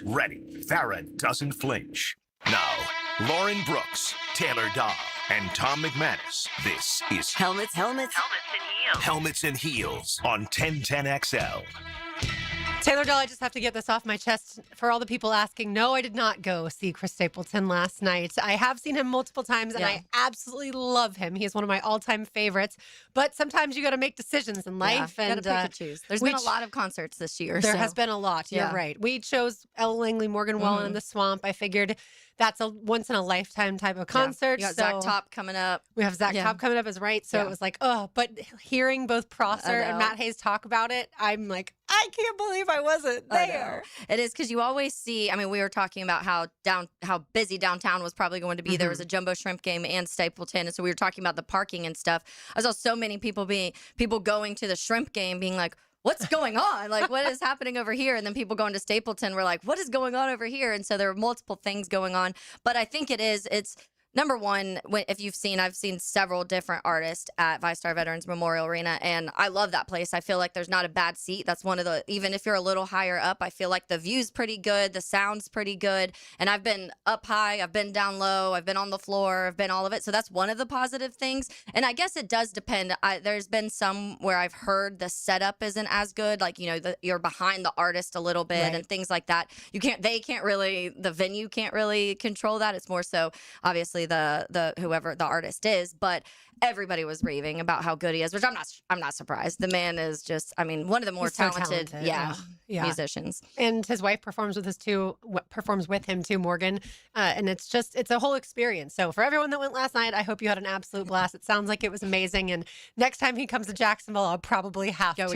Ready. Farrah doesn't flinch. Now, Lauren Brooks, Taylor Dahl, and Tom McManus. This is Helmets and Heels. Helmets and Heels on 1010XL. Taylor Dahl, I just have to get this off my chest for all the people asking. No, I did not go see Chris Stapleton last night. I have seen him multiple times, and I absolutely love him. He is one of my all-time favorites. But sometimes you got to make decisions in life. Yeah, and got to pick and choose. There's been a lot of concerts this year. There has been a lot. You're right. We chose Ella Langley, Morgan Wallen, and The Swamp. I figured that's a once-in-a-lifetime type of concert. You got Zach Top coming up. We have Zach Top coming up, is right. So it was like, oh, but hearing both Prosser and Matt Hayes talk about it, I'm like, I can't believe I wasn't there. It is because you always see, I mean, we were talking about how busy downtown was probably going to be. There was a Jumbo Shrimp game and Stapleton. And so we were talking about the parking and stuff. I saw so many people going to the Shrimp game being like, what's going on? Like, what is happening over here? And then people going to Stapleton were like, what is going on over here? And so there are multiple things going on. But I think it's number one, if you've seen, I've seen several different artists at VyStar Veterans Memorial Arena, and I love that place. I feel like there's not a bad seat. That's one of the, even if you're a little higher up, I feel like the view's pretty good, the sound's pretty good, and I've been up high, I've been down low, I've been on the floor, I've been all of it, so that's one of the positive things, and I guess it does depend. There's been some where I've heard the setup isn't as good, like, you're behind the artist a little bit and things like that. The venue can't really control that. It's more so, obviously, the whoever the artist is, but everybody was raving about how good he is, which I'm not surprised. The man is just, I mean, one of the more talented musicians. And his wife performs with him too, Morgan. And it's a whole experience. So for everyone that went last night, I hope you had an absolute blast. It sounds like it was amazing. And next time he comes to Jacksonville, I'll probably have to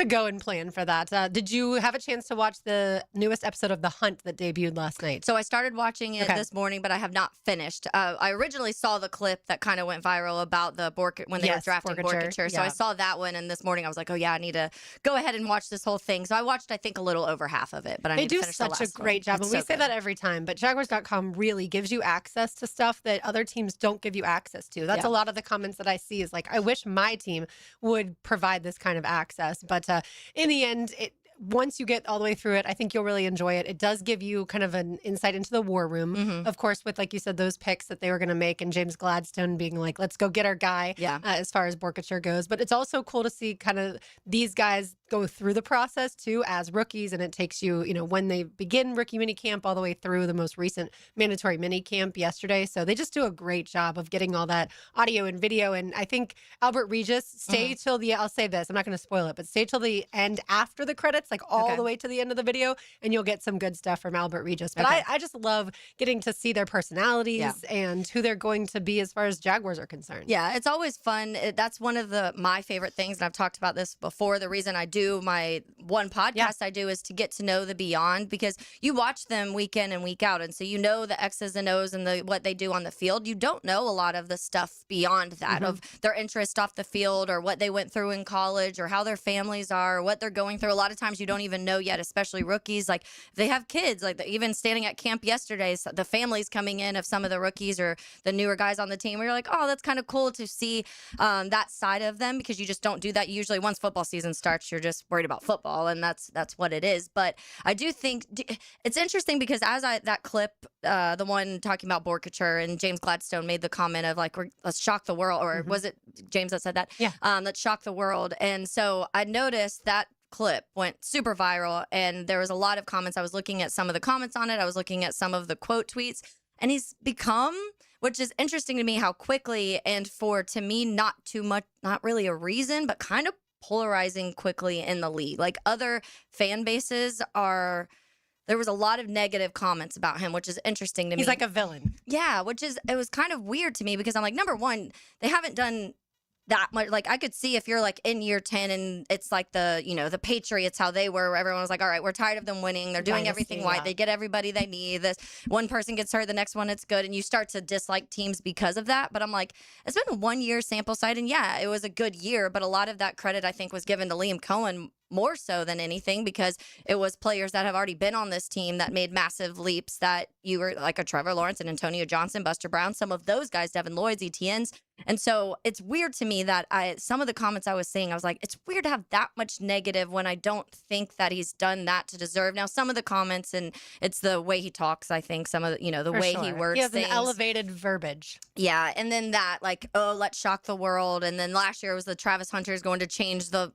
go and plan for that. Did you have a chance to watch the newest episode of The Hunt that debuted last night? So I started watching it this morning, but I have not finished. I originally saw the clip that kind of went viral about when they were drafting Borkature. So I saw that one, and this morning I was like, oh yeah, I need to go ahead and watch this whole thing. So I watched, I think, a little over half of it, but I need to finish the last one. They do such a great job, and we say that every time, but Jaguars.com really gives you access to stuff that other teams don't give you access to. That's a lot of the comments that I see is like, I wish my team would provide this kind of access, but in the end, once you get all the way through it, I think you'll really enjoy it. It does give you kind of an insight into the war room, of course, with, like you said, those picks that they were going to make, and James Gladstone being like, let's go get our guy as far as Borkature goes. But it's also cool to see kind of these guys go through the process too as rookies, and it takes you, when they begin rookie mini camp all the way through the most recent mandatory mini camp yesterday. So they just do a great job of getting all that audio and video. And I think Albert Regis, stay till I'll say this, I'm not going to spoil it, but stay till the end after the credits, like all the way to the end of the video, and you'll get some good stuff from Albert Regis. But I just love getting to see their personalities and who they're going to be as far as Jaguars are concerned. Yeah, it's always fun. That's one of my favorite things, and I've talked about this before. The reason I do my one podcast I do is to get to know the Beyond, because you watch them week in and week out, and so you know the X's and O's and what they do on the field. You don't know a lot of the stuff beyond that, of their interest off the field, or what they went through in college, or how their families are, or what they're going through. A lot of times you don't even know yet, especially rookies. Like, they have kids, like even standing at camp yesterday, the families coming in of some of the rookies or the newer guys on the team, where you're like, oh, that's kind of cool to see that side of them, because you just don't do that. Usually once football season starts, you're just worried about football, and that's what it is. But I do think it's interesting, because that clip, the one talking about Borkature, and James Gladstone made the comment of like, let's shock the world, or was it James that said that? Yeah. Let's shock the world. And so I noticed that clip went super viral, and there was a lot of comments. I was looking at some of the comments on it. I was looking at some of the quote tweets, and he's become, which is interesting to me, how quickly, and to me, not too much, not really a reason, but kind of polarizing quickly in the league. Like, other fan bases there was a lot of negative comments about him, which is interesting to me. He's like a villain. Yeah, it was kind of weird to me, because I'm like, number one, they haven't done that much. Like, I could see if you're like in year 10 and it's like the Patriots, how they were, where everyone was like, all right, we're tired of them winning. They're doing everything right. They get everybody they need. This one person gets hurt, the next one it's good. And you start to dislike teams because of that. But I'm like, it's been a 1 year sample size. And yeah, it was a good year. But a lot of that credit, I think, was given to Liam Cohen more so than anything because it was players that have already been on this team that made massive leaps that you were like a Trevor Lawrence and Antonio Johnson, Buster Brown, some of those guys, Devin Lloyd's, ETNs. And so it's weird to me that some of the comments I was saying, I was like, it's weird to have that much negative when I don't think that he's done that to deserve. Now, some of the comments, and it's the way he talks, I think, some of the, the For way sure. he words He has things. an elevated verbiage. Yeah, and then that, like, oh, let's shock the world. And then last year was the Travis Hunter is going to change the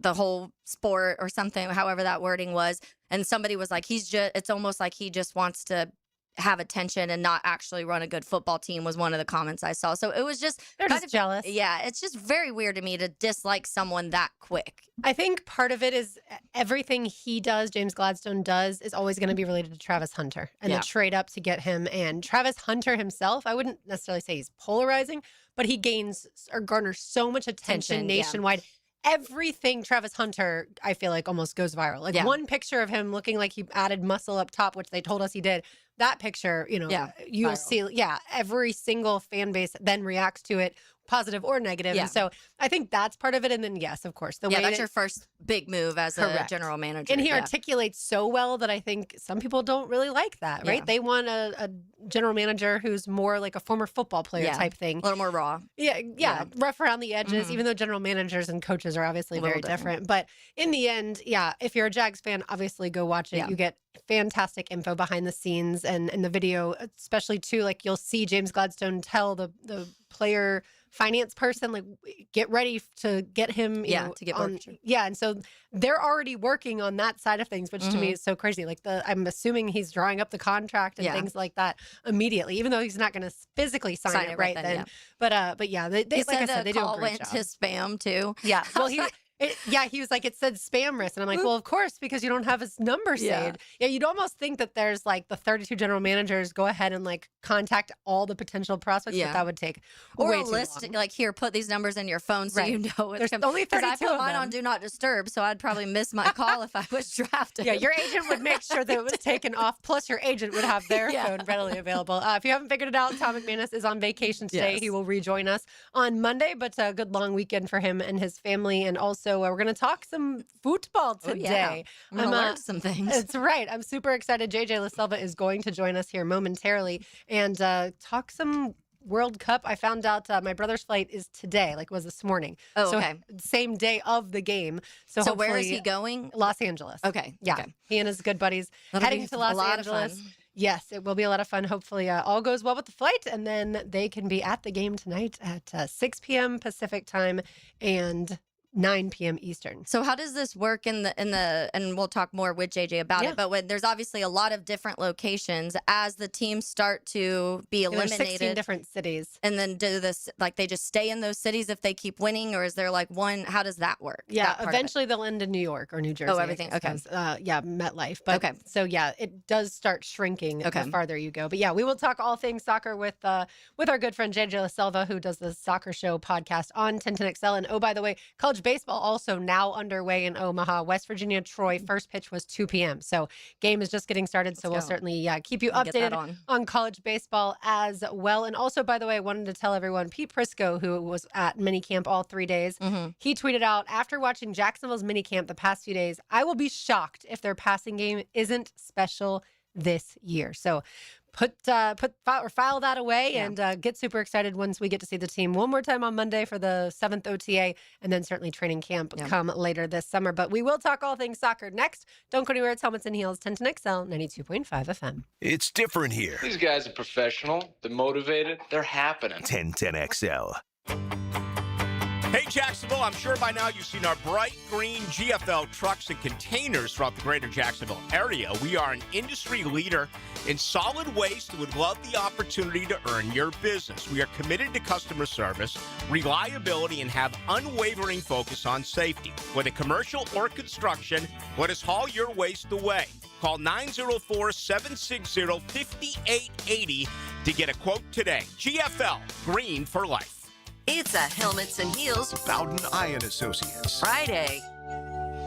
whole sport or something, however that wording was. And somebody was like, it's almost like he just wants to have attention and not actually run a good football team was one of the comments I saw. So it was just They're just jealous. Yeah, it's just very weird to me to dislike someone that quick. I think part of it is everything he does, James Gladstone does, is always going to be related to Travis Hunter and the trade up to get him. And Travis Hunter himself, I wouldn't necessarily say he's polarizing, but he gains or garners so much attention nationwide. Everything Travis Hunter, I feel like, almost goes viral. Like one picture of him looking like he added muscle up top, which they told us he did. That picture, you'll viral. see, every single fan base then reacts to it, positive or negative. And so I think that's part of it. And then, yes, of course, that's your first big move as a general manager. And he articulates so well that I think some people don't really like that, right? They want a general manager who's more like a former football player type thing. A little more raw. Yeah, rough around the edges, even though general managers and coaches are obviously very different. But in the end, if you're a Jags fan, obviously go watch it. You get fantastic info behind the scenes and the video, especially too, like you'll see James Gladstone tell the player finance person, like, get ready to get him, you know, to get on. Yeah. And so they're already working on that side of things, which to me is so crazy. Like I'm assuming he's drawing up the contract and things like that immediately, even though he's not going to physically sign it right then. But yeah, they like I said, they do a great job. To spam too. Yeah. Well, he was like, it said spam risk. And I'm like, well, of course, because you don't have his number saved. Yeah, you'd almost think that there's like the 32 general managers go ahead and like contact all the potential prospects, but that would take or way a list, too long. Like, here, put these numbers in your phone so you know it's There's only 32 I put of mine them. on Do Not Disturb, so I'd probably miss my call if I was drafted. Yeah, your agent would make sure that it was taken off. Plus, your agent would have their phone readily available. If you haven't figured it out, Tom McManus is on vacation today. He will rejoin us on Monday, but a good long weekend for him and his family. And also, we're going to talk some football today. I'm going to learn some things. That's right. I'm super excited. JJ LaSelva is going to join us here momentarily and talk some World Cup. I found out my brother's flight is today, like was this morning. Oh, so okay. Same day of the game. So where is he going? Los Angeles. Okay. Yeah. Okay. He and his good buddies heading to Los Angeles. Yes, it will be a lot of fun. Hopefully all goes well with the flight, and then they can be at the game tonight at 6 p.m. Pacific time and 9 p.m. Eastern. So how does this work in the and we'll talk more with JJ about it, but when there's obviously a lot of different locations as the teams start to be eliminated. There's 16 different cities. And then do this, like they just stay in those cities if they keep winning, or is there like one, how does that work? Yeah, eventually they'll end in New York or New Jersey. Oh, everything. Okay. MetLife. But so yeah, it does start shrinking the farther you go. But yeah, we will talk all things soccer with our good friend JJ LaSelva, who does the Soccer Show podcast on 1010XL. And oh, by the way, college baseball also now underway in Omaha, West Virginia, Troy. First pitch was 2 p.m. So game is just getting started. So we'll certainly keep you updated on college baseball as well. And also, by the way, I wanted to tell everyone, Pete Prisco, who was at minicamp all 3 days, he tweeted out, after watching Jacksonville's minicamp the past few days, I will be shocked if their passing game isn't special this year. So file that away and get super excited once we get to see the team one more time on Monday for the 7th OTA, and then certainly training camp come later this summer. But we will talk all things soccer next. Don't go anywhere. It's Helmets and Heels, 1010XL, 92.5 FM. It's different here. These guys are professional. They're motivated. They're happening. 1010XL. Hey, Jacksonville, I'm sure by now you've seen our bright green GFL trucks and containers throughout the greater Jacksonville area. We are an industry leader in solid waste and would love the opportunity to earn your business. We are committed to customer service, reliability, and have unwavering focus on safety. Whether commercial or construction, let us haul your waste away. Call 904-760-5880 to get a quote today. GFL, green for life. It's a Helmets and Heels Bowden Iron Associates Friday.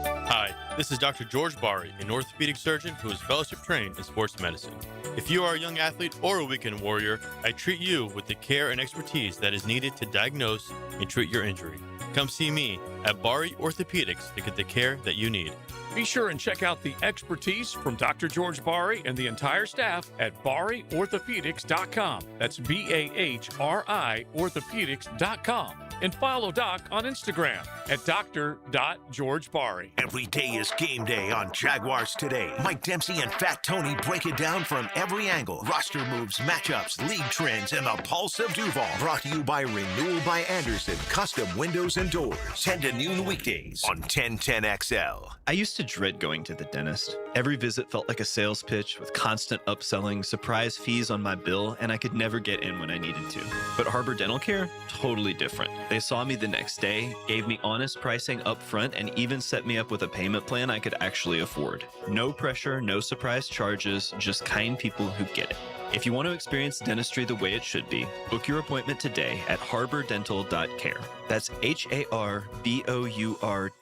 Hi, this is Dr. George Bari, an orthopedic surgeon who is fellowship trained in sports medicine. If you are a young athlete or a weekend warrior, I treat you with the care and expertise that is needed to diagnose and treat your injury. Come see me at Bari Orthopedics to get the care that you need. Be sure and check out the expertise from Dr. George Bari and the entire staff at BariOrthopedics.com. That's BAHRI Orthopedics.com. And follow Doc on Instagram at Dr.GeorgeBari. Every day is game day on Jaguars Today. Mike Dempsey and Fat Tony break it down from every angle. Roster moves, matchups, league trends, and the pulse of Duval. Brought to you by Renewal by Anderson, custom windows and doors. 10 to noon weekdays on 1010XL. I used to dread going to the dentist. Every visit felt like a sales pitch with constant upselling, surprise fees on my bill, and I could never get in when I needed to. But Harbor Dental Care, totally different. They saw me the next day, gave me honest pricing up front, and even set me up with a payment plan I could actually afford. No pressure, no surprise charges, just kind people who get it. If you want to experience dentistry the way it should be, book your appointment today at harbordental.care. That's HARBOUR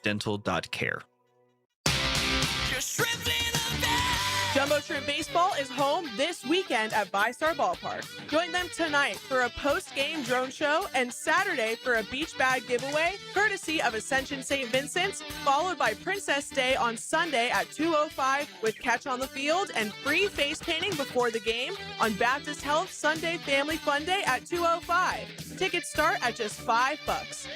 dental.care. Jumbo Shrimp Baseball is home this weekend at VyStar Ballpark. Join them tonight for a post-game drone show and Saturday for a beach bag giveaway, courtesy of Ascension St. Vincent's, followed by Princess Day on Sunday at 2:05 with Catch on the Field and free face painting before the game on Baptist Health Sunday Family Fun Day at 2:05. Tickets start at just $5.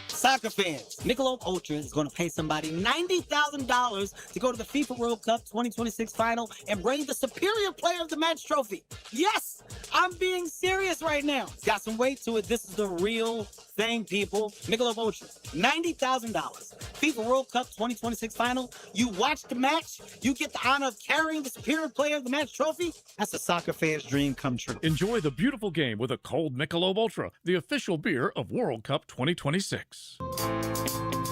Soccer fans, Michelob Ultra is going to pay somebody $90,000 to go to the FIFA World Cup 2026 final and bring the Superior Player of the Match trophy. Yes, I'm being serious right now. It's got some weight to it. This is the real thing, people. Michelob Ultra, $90,000. FIFA World Cup 2026 final. You watch the match, you get the honor of carrying the Superior Player of the Match trophy. That's a soccer fan's dream come true. Enjoy the beautiful game with a cold Michelob Ultra, the official beer of World Cup 2026.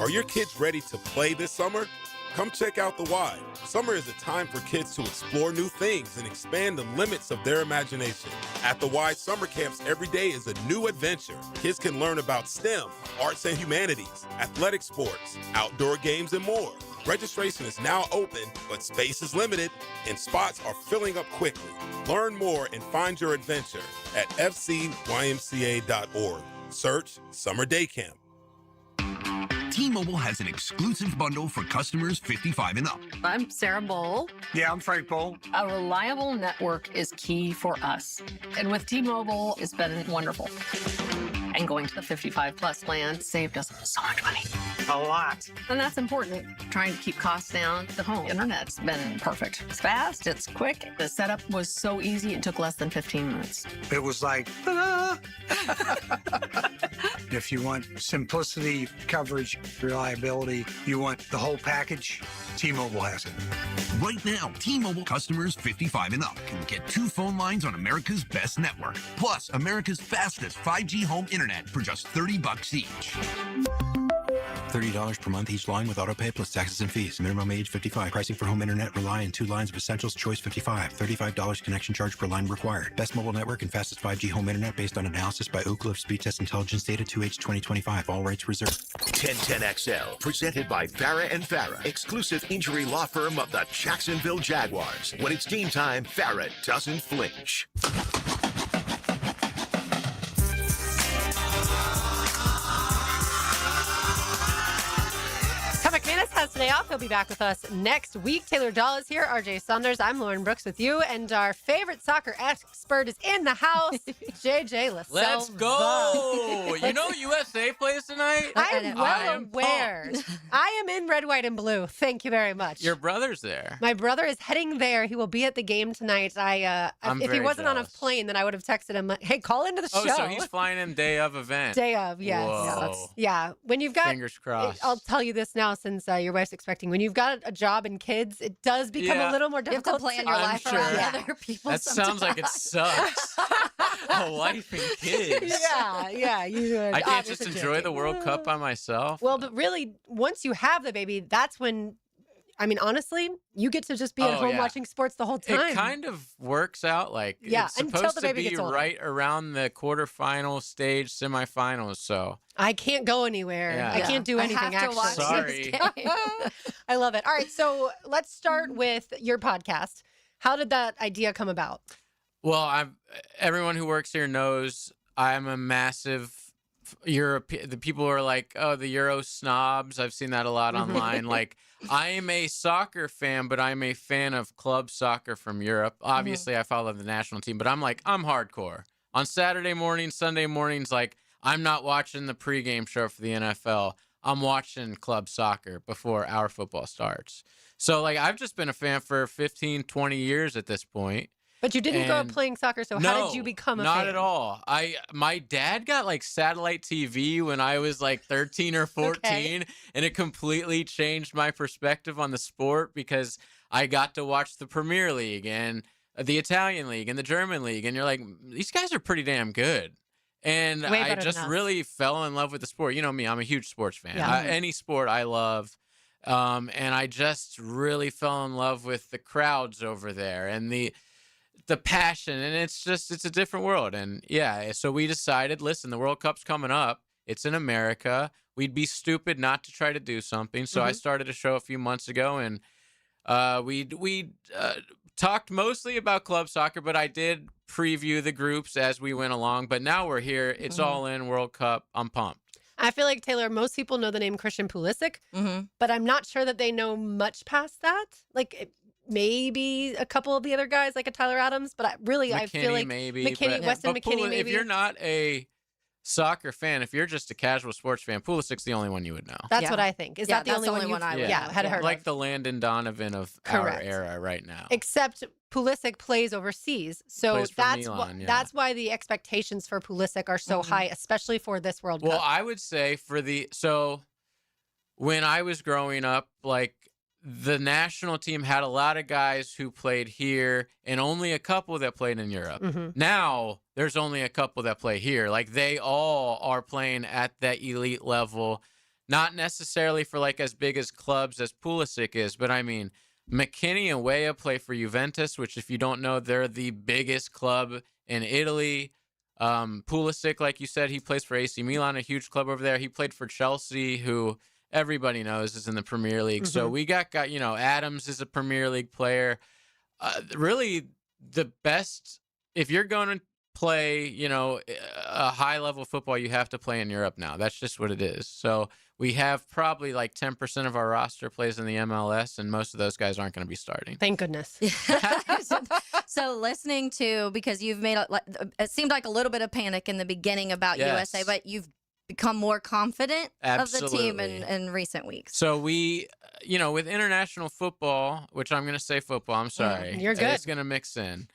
Are your kids ready to play this summer? Come check out the Y. Summer is a time for kids to explore new things and expand the limits of their imagination. At the Y, summer camps every day is a new adventure. Kids can learn about STEM, arts and humanities, athletic sports, outdoor games, and more. Registration is now open, but space is limited, and spots are filling up quickly. Learn more and find your adventure at fcymca.org. Search Summer Day Camp. T-Mobile has an exclusive bundle for customers 55 and up. I'm Sarah Bowl. Yeah, I'm Frank Bowl. A reliable network is key for us. And with T-Mobile, it's been wonderful. And going to the 55 plus plan saved us so much money. A lot. And that's important. Trying to keep costs down. The home internet's been perfect. It's fast, it's quick. The setup was so easy, it took less than 15 minutes. It was like, ta-da! If you want simplicity, coverage, reliability, you want the whole package, T-Mobile has it. Right now, T-Mobile customers 55 and up can get 2 phone lines on America's best network, plus America's fastest 5G home internet for just $30 each. $30 per month each line with autopay plus taxes and fees. Minimum age 55. Pricing for home internet rely on 2 lines of Essentials Choice 55. $35 connection charge per line required. Best mobile network and fastest 5G home internet based on analysis by Ookla of Speed Test Intelligence data 2H 2025. All rights reserved. 1010XL, presented by Farah and Farah, exclusive injury law firm of the Jacksonville Jaguars. When it's game time, Farah doesn't flinch. McManus has today off. He'll be back with us next week. Taylor Dahl is here. RJ Saunders. I'm Lauren Brooks with you. And our favorite soccer expert is in the house, JJ LaSalva. Let's go. You know USA plays tonight? I'm well aware. I am in red, white, and blue. Thank you very much. Your brother's there. My brother is heading there. He will be at the game tonight. If he wasn't on a plane, then I would have texted him, hey, call into the show. Oh, so he's flying in day of event. Day of, yes. Whoa. Yeah. When you've got, fingers crossed. I'll tell you this now since your wife's expecting. When you've got a job and kids, it does become a little more difficult. You have to plan your life around other people. That sounds like it sucks. A wife and kids. Yeah. You I can't just enjoy the World Cup by myself. Well, but really, once you have the baby, that's when, I mean, honestly, you get to just be at home watching sports the whole time. It kind of works out like it's supposed to be right around the quarterfinal stage, semifinals. So I can't go anywhere. Yeah. I can't do anything. I have to watch Sorry. this game. I love it. All right, so let's start with your podcast. How did that idea come about? Well, everyone who works here knows I'm a massive the people are like, oh, the Euro snobs. I've seen that a lot online. Like, I am a soccer fan, but I'm a fan of club soccer from Europe. Obviously, I follow the national team, but I'm hardcore. On Saturday mornings, Sunday mornings, like, I'm not watching the pregame show for the NFL. I'm watching club soccer before our football starts. So, like, I've just been a fan for 15, 20 years at this point. But you didn't grow up playing soccer, so how did you become a fan? Not at all. My dad got like satellite TV when I was like 13 or 14, and it completely changed my perspective on the sport because I got to watch the Premier League and the Italian League and the German League, and you're like, these guys are pretty damn good. And I just really fell in love with the sport. You know me, I'm a huge sports fan. Yeah. Any sport I love. And I just really fell in love with the crowds over there and the passion, and it's a different world. And yeah, so we decided, listen, the World Cup's coming up. It's in America. We'd be stupid not to try to do something. So I started a show a few months ago, and we talked mostly about club soccer, but I did preview the groups as we went along. But now we're here. It's all in World Cup. I'm pumped. I feel like, Taylor, most people know the name Christian Pulisic, but I'm not sure that they know much past that. Like, maybe a couple of the other guys, like a Tyler Adams, but I feel like Weston McKennie, maybe. If you're not a soccer fan, if you're just a casual sports fan, Pulisic's the only one you would know. That's what I think. Is that the only one I would had heard like of? the Landon Donovan of our era right now. Except Pulisic plays overseas, so that's Milan, that's why the expectations for Pulisic are so high, especially for this World Cup. Well, I would say when I was growing up, like, the national team had a lot of guys who played here and only a couple that played in Europe. Now there's only a couple that play here. Like, they all are playing at that elite level, not necessarily for like as big as clubs as Pulisic is, but I mean, McKennie and Weah play for Juventus, which, if you don't know, they're the biggest club in Italy. Pulisic, like you said, he plays for AC Milan, a huge club over there. He played for Chelsea, who everybody knows is in the Premier League. So we got Adams is a Premier League player. Really, the best, if you're going to play, a high level football, you have to play in Europe now. That's just what it is. So we have probably like 10% of our roster plays in the MLS, and most of those guys aren't going to be starting. Thank goodness. So listening to, because you've made it seemed like a little bit of panic in the beginning about USA, but you've become more confident of the team in recent weeks. So we, with international football, which I'm going to say football, I'm sorry. You're good. It's going to mix in.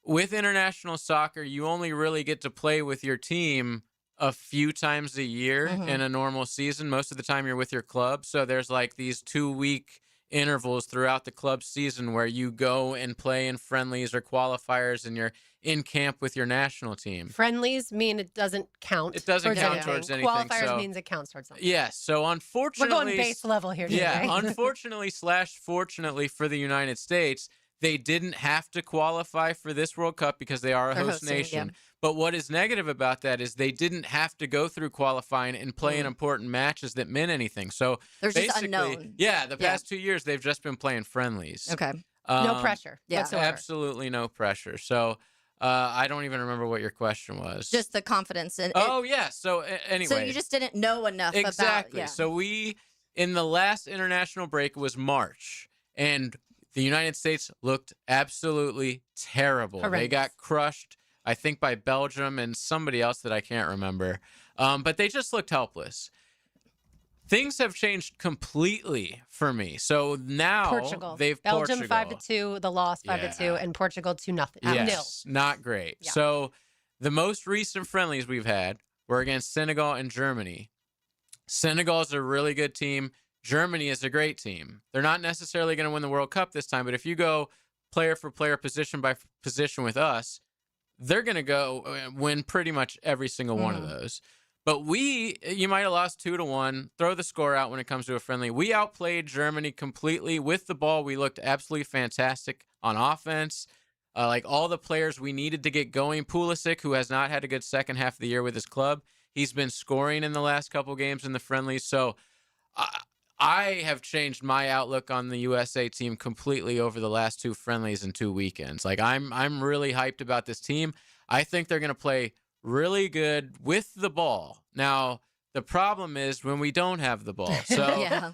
With international soccer, you only really get to play with your team a few times a year in a normal season. Most of the time you're with your club. So there's like these 2-week intervals throughout the club season where you go and play in friendlies or qualifiers, and you're in camp with your national team. Friendlies mean it doesn't count. It doesn't count towards anything. Qualifiers means it counts towards something. Yes. So unfortunately, we're going base level here today. Yeah. Unfortunately / fortunately for the United States, they didn't have to qualify for this World Cup because they are a host nation. Yeah. But what is negative about that is they didn't have to go through qualifying and play in important matches that meant anything. So there's just unknown. Yeah, the past 2 years, they've just been playing friendlies. Okay. No pressure whatsoever. Absolutely no pressure. So I don't even remember what your question was. Just the confidence. Yeah. So anyway. So you just didn't know enough about. Exactly. So we, in the last international break, was March, and the United States looked absolutely terrible. Horrendous. They got crushed, I think, by Belgium and somebody else that I can't remember. But they just looked helpless. Things have changed completely for me. So now Belgium 5-2, the loss 5-2, and Portugal 2-0. Yes, not great. Yeah. So the most recent friendlies we've had were against Senegal and Germany. Senegal is a really good team. Germany is a great team. They're not necessarily going to win the World Cup this time, but if you go player for player, position by position with us, they're going to go win pretty much every single one of those. But you might have lost 2-1. Throw the score out when it comes to a friendly. We outplayed Germany completely. With the ball, we looked absolutely fantastic on offense. Like all the players we needed to get going. Pulisic, who has not had a good second half of the year with his club, he's been scoring in the last couple games in the friendlies. So I have changed my outlook on the USA team completely over the last 2 friendlies and 2 weekends. Like I'm really hyped about this team. I think they're going to play really good with the ball. Now, the problem is when we don't have the ball. So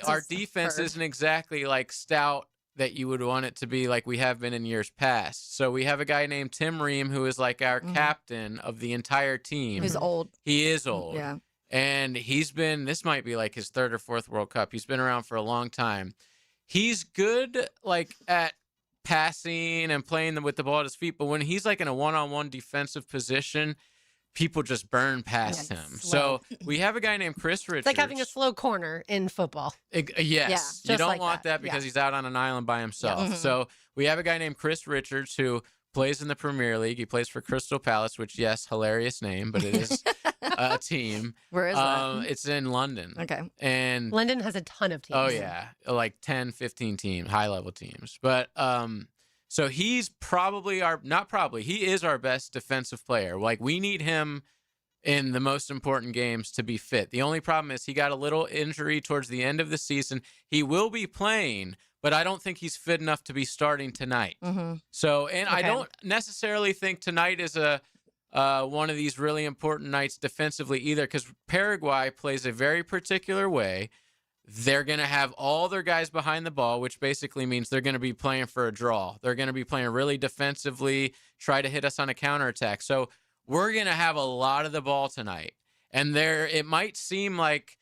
our defense isn't exactly like stout that you would want it to be like we have been in years past. So we have a guy named Tim Ream who is like our captain of the entire team. Who's old. He is old. Yeah. And this might be like his third or fourth World Cup. He's been around for a long time. He's good like at passing and playing with the ball at his feet, but when he's like in a one-on-one defensive position, people just burn past him. So we have a guy named Chris Richards. It's like having a slow corner in football. Yes. You don't want that because he's out on an island by himself. So we have a guy named Chris Richards who plays in the Premier League. He plays for Crystal Palace, which, yes, hilarious name, but it is a team. Where is that? It's in London. Okay. And London has a ton of teams. Oh, yeah. Like 10, 15 teams, high-level teams. But so he's he is our best defensive player. Like, we need him in the most important games to be fit. The only problem is he got a little injury towards the end of the season. He will be playing, but I don't think he's fit enough to be starting tonight. So, and I don't necessarily think tonight is one of these really important nights defensively either, because Paraguay plays a very particular way. They're going to have all their guys behind the ball, which basically means they're going to be playing for a draw. They're going to be playing really defensively, try to hit us on a counterattack. So we're going to have a lot of the ball tonight. And it might seem like,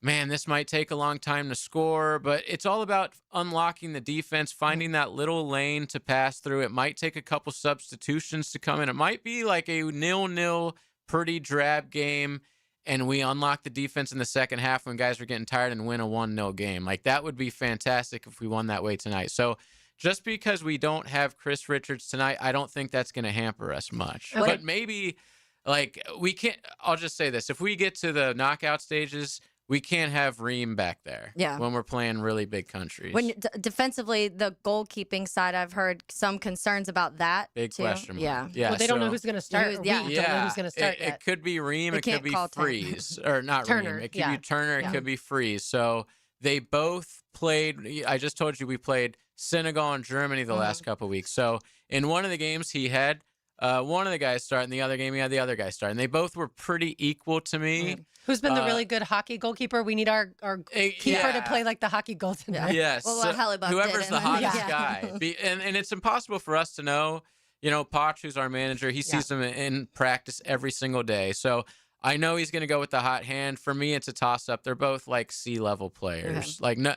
man, this might take a long time to score, but it's all about unlocking the defense, finding that little lane to pass through. It might take a couple substitutions to come in. It might be like a 0-0, pretty drab game, and we unlock the defense in the second half when guys are getting tired and win a 1-0 game. Like, that would be fantastic if we won that way tonight. So just because we don't have Chris Richards tonight, I don't think that's going to hamper us much. But maybe, like, we can't – I'll just say this. If we get to the knockout stages – we can't have Ream back there when we're playing really big countries. When defensively, the goalkeeping side, I've heard some concerns about that. Big too. question mark. Well, they don't know who's going to start. We don't know who's going to start It could be Ream. It could be Freeze. Or not Turner. Ream. It could be Turner. It could be Freeze. So they both played. I just told you we played Senegal and Germany the last couple of weeks. So in one of the games, he had one of the guys start. In the other game, he had the other guy start. And they both were pretty equal to me. Who's been the really good hockey goalkeeper? We need our keeper to play like the hockey goaltender. Yes. Well, whoever's the hottest guy. And it's impossible for us to know. You know, Poch, who's our manager, he sees them in practice every single day. So I know he's going to go with the hot hand. For me, it's a toss-up. They're both like C-level players. Like, no,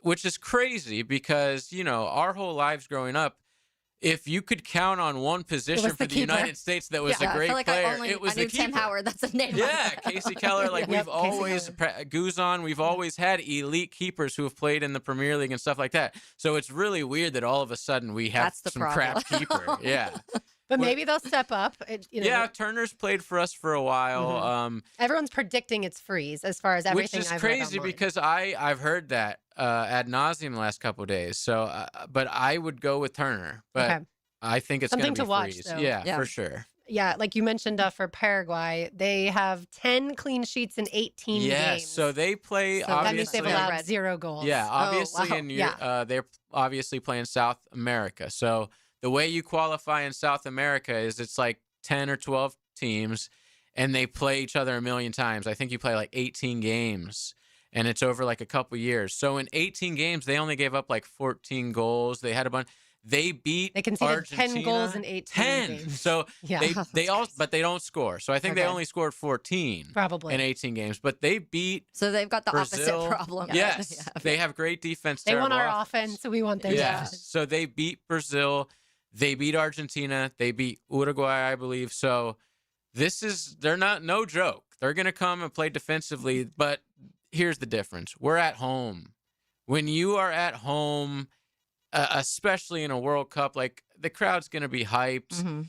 which is crazy because, you know, our whole lives growing up, if you could count on one position for the United States that was a great player, it was the keeper. Tim Howard, that's a name. Yeah, Casey Keller. Like we've always Guzan. We've always had elite keepers who have played in the Premier League and stuff like that. So it's really weird that all of a sudden we have some crap keeper. Yeah. But maybe they'll step up. Turner's played for us for a while. Everyone's predicting it's Freeze as far as everything I've read Which is crazy online. because I've heard that ad nauseum the last couple of days. So, but I would go with Turner. But I think it's something going to be watch, Freeze. though. Yeah, for sure. Yeah, like you mentioned for Paraguay, they have 10 clean sheets in 18 games. Yes, so they play So that means they've allowed 0 goals. Yeah, obviously they're obviously playing South America. So the way you qualify in South America is it's like 10 or 12 teams, and they play each other a million times. I think you play like 18 games, and it's over like a couple years. So in 18 games, they only gave up like 14 goals. They had a bunch. They conceded Argentina 10 goals in 18 games. So but they don't score. So I think they only scored 14 probably in 18 games. But they beat. So they've got the Brazil. opposite problem. Yes, they have great defense. They want our offense, so we want their defense. So they beat Brazil. They beat Argentina. They beat Uruguay, I believe. So they're not no joke. They're going to come and play defensively. But here's the difference. We're at home. When you are at home, especially in a World Cup, like the crowd's going to be hyped.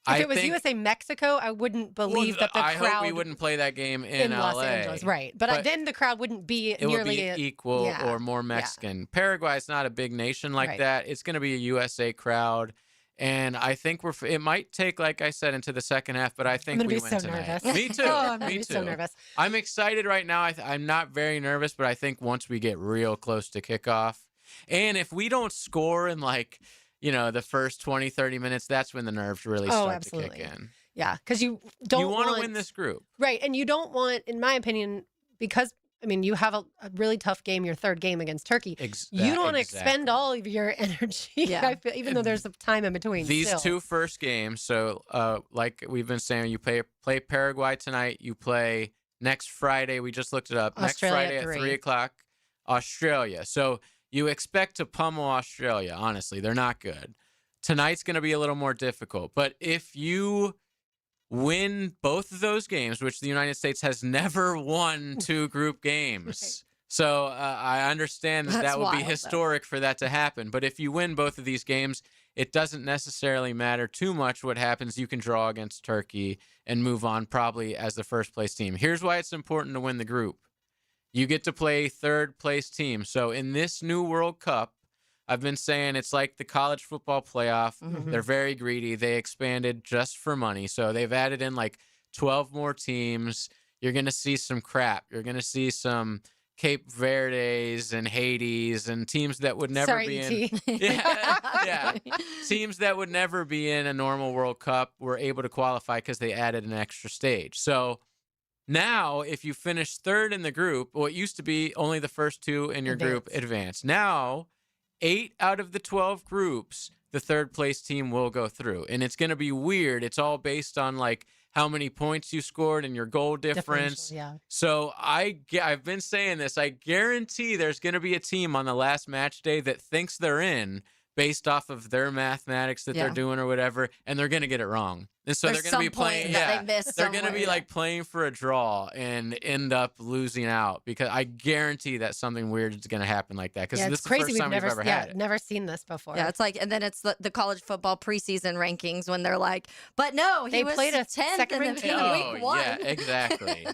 If it was USA Mexico, I wouldn't believe that the crowd. I hope we wouldn't play that game in Los LA. Angeles, right? But then the crowd wouldn't be nearly would be equal or more Mexican. Paraguay's not a big nation like that. It's going to be a USA crowd, and I think it might take, like I said, into the second half. But I think we win tonight. Me too. I'm Me too. so nervous. I'm excited right now. I'm not very nervous, but I think once we get real close to kickoff, and if we don't score in like, the first 20, 30 minutes, that's when the nerves really start to kick in. Yeah, because you don't want to win this group. Right, and you don't want, in my opinion, because, you have a really tough game, your third game against Turkey. You don't want to expend all of your energy, I feel, even though there's some time in between. These two first games, so like we've been saying, you play Paraguay tonight, you play next Friday, we just looked it up, next Friday at 3 o'clock, Australia. So you expect to pummel Australia, honestly. They're not good. Tonight's going to be a little more difficult, but if you win both of those games, which the United States has never won 2 group games. Right. So I understand that would be historic for that to happen. But if you win both of these games, it doesn't necessarily matter too much what happens. You can draw against Turkey and move on probably as the first place team. Here's why it's important to win the group. You get to play third place team. So in this new World Cup, I've been saying it's like the college football playoff. Mm-hmm. They're very greedy. They expanded just for money. So they've added in like 12 more teams. You're going to see some crap. You're going to see some Cape Verdes and Hades and teams that would never be in. Yeah. Teams that would never be in a normal World Cup were able to qualify because they added an extra stage. So now, if you finish third in the group, what used to be only the first 2 in your group advance. Now, 8 out of the 12 groups, the third place team will go through. And it's going to be weird. It's all based on like how many points you scored and your goal difference. Yeah. So I've been saying this. I guarantee there's going to be a team on the last match day that thinks they're in based off of their mathematics that they're doing or whatever, and they're going to get it wrong. And so they're going to be playing. They're going to be like playing for a draw and end up losing out because I guarantee that something weird is going to happen like that. Because this is the first time we've ever had it. Never seen this before. Yeah, it's like, and then it's the college football preseason rankings when they're like, but no, he was played a 10th in week 1. Yeah, exactly.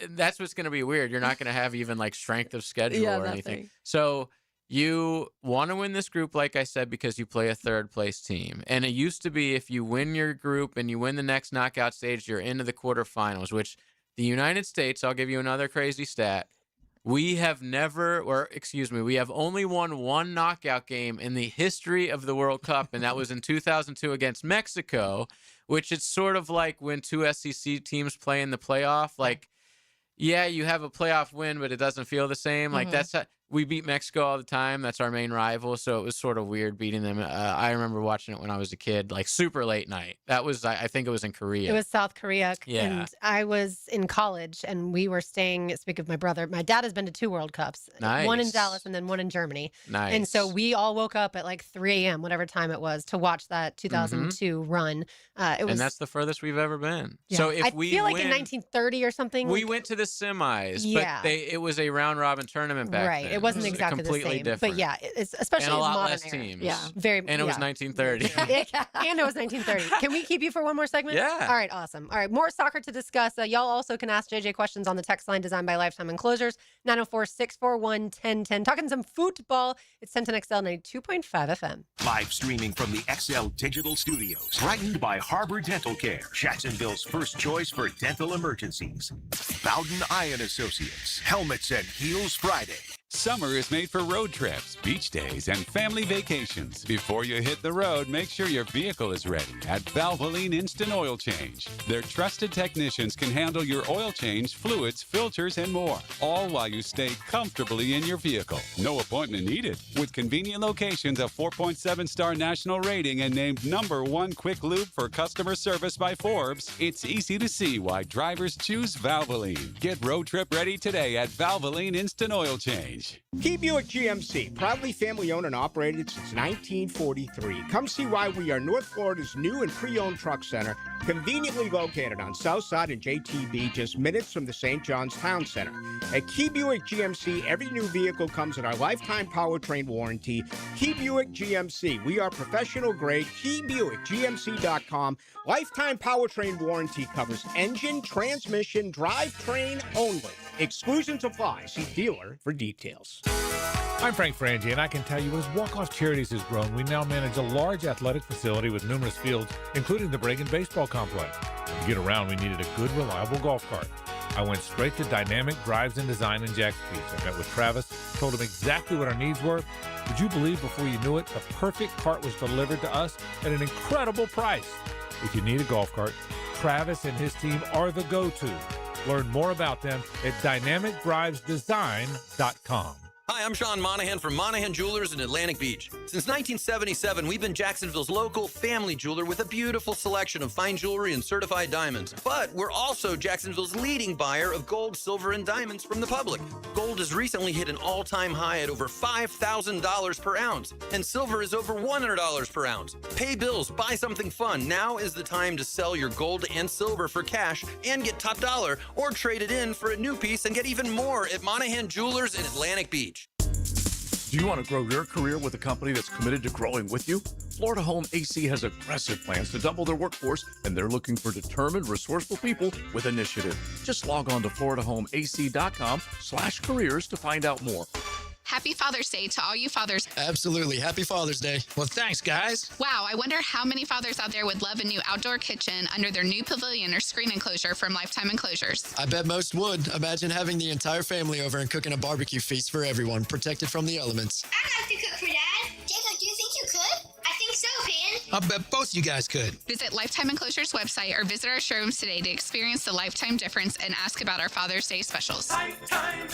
That's what's going to be weird. You're not going to have even like strength of schedule or anything. So you want to win this group, like I said, because you play a third place team. And it used to be if you win your group and you win the next knockout stage, you're into the quarterfinals, which the United States, I'll give you another crazy stat. We have only won 1 knockout game in the history of the World Cup, and that was in 2002 against Mexico, which is sort of like when 2 SEC teams play in the playoff. Like, yeah, you have a playoff win, but it doesn't feel the same. Like, that's how we beat Mexico all the time. That's our main rival. So it was sort of weird beating them. I remember watching it when I was a kid, like super late night. That was, I think it was in Korea. It was South Korea. Yeah. And I was in college and we were staying, speak of my brother, my dad has been to 2 World Cups. Nice. One in Dallas and then one in Germany. Nice. And so we all woke up at like 3 a.m., whatever time it was, to watch that 2002 run. And that's the furthest we've ever been. Yeah. So if I feel like in 1930 or something. We went to the semis, but it was a round robin tournament back then. Right. It wasn't exactly the same. Different. But yeah, it's especially and a lot modern less era. teams. Yeah. Very. And it was 1930. And it was 1930. Can we keep you for one more segment? Yeah. All right, awesome. All right, more soccer to discuss. Y'all also can ask JJ questions on the text line designed by Lifetime Enclosures, 904-641-1010. Talking some football. It's 1010XL 92.5 FM. Live streaming from the XL Digital Studios. Brightened by Harbor Dental Care, Jacksonville's first choice for dental emergencies. Bowden Eye and Associates. Helmets and Heels Friday. Summer is made for road trips, beach days, and family vacations. Before you hit the road, make sure your vehicle is ready at Valvoline Instant Oil Change. Their trusted technicians can handle your oil change, fluids, filters, and more, all while you stay comfortably in your vehicle. No appointment needed. With convenient locations, a 4.7-star national rating, and named #1 quick lube for customer service by Forbes, it's easy to see why drivers choose Valvoline. Get road trip ready today at Valvoline Instant Oil Change. Key Buick GMC, proudly family-owned and operated since 1943. Come see why we are North Florida's new and pre-owned truck center, conveniently located on Southside and JTB, just minutes from the St. John's Town Center. At Key Buick GMC, every new vehicle comes with our lifetime powertrain warranty. Key Buick GMC, we are professional grade. KeyBuickGMC.com. Lifetime powertrain warranty covers engine, transmission, drivetrain only. Exclusions apply. See dealer for details. I'm Frank Frangie, and I can tell you as Walk-Off Charities has grown, we now manage a large athletic facility with numerous fields, including the Bregan Baseball Complex. To get around, we needed a good, reliable golf cart. I went straight to Dynamic Drives and Design in Jack's Beach. I met with Travis, told him exactly what our needs were. Would you believe before you knew it, the perfect cart was delivered to us at an incredible price? If you need a golf cart, Travis and his team are the go-to. Learn more about them at dynamicdrivesdesign.com. Hi, I'm Sean Monahan from Monahan Jewelers in Atlantic Beach. Since 1977, we've been Jacksonville's local family jeweler with a beautiful selection of fine jewelry and certified diamonds. But we're also Jacksonville's leading buyer of gold, silver, and diamonds from the public. Gold has recently hit an all-time high at over $5,000 per ounce, and silver is over $100 per ounce. Pay bills, buy something fun. Now is the time to sell your gold and silver for cash and get top dollar, or trade it in for a new piece and get even more at Monahan Jewelers in Atlantic Beach. Do you want to grow your career with a company that's committed to growing with you? Florida Home AC has aggressive plans to double their workforce, and they're looking for determined, resourceful people with initiative. Just log on to floridahomeac.com/careers to find out more. Happy Father's Day to all you fathers. Absolutely. Happy Father's Day. Well, thanks, guys. Wow, I wonder how many fathers out there would love a new outdoor kitchen under their new pavilion or screen enclosure from Lifetime Enclosures. I bet most would. Imagine having the entire family over and cooking a barbecue feast for everyone, protected from the elements. I'd like to cook for Dad. Jacob, do you think you could? I think so, Pan. I bet both you guys could. Visit Lifetime Enclosures website or visit our showrooms today to experience the Lifetime difference and ask about our Father's Day specials. Lifetime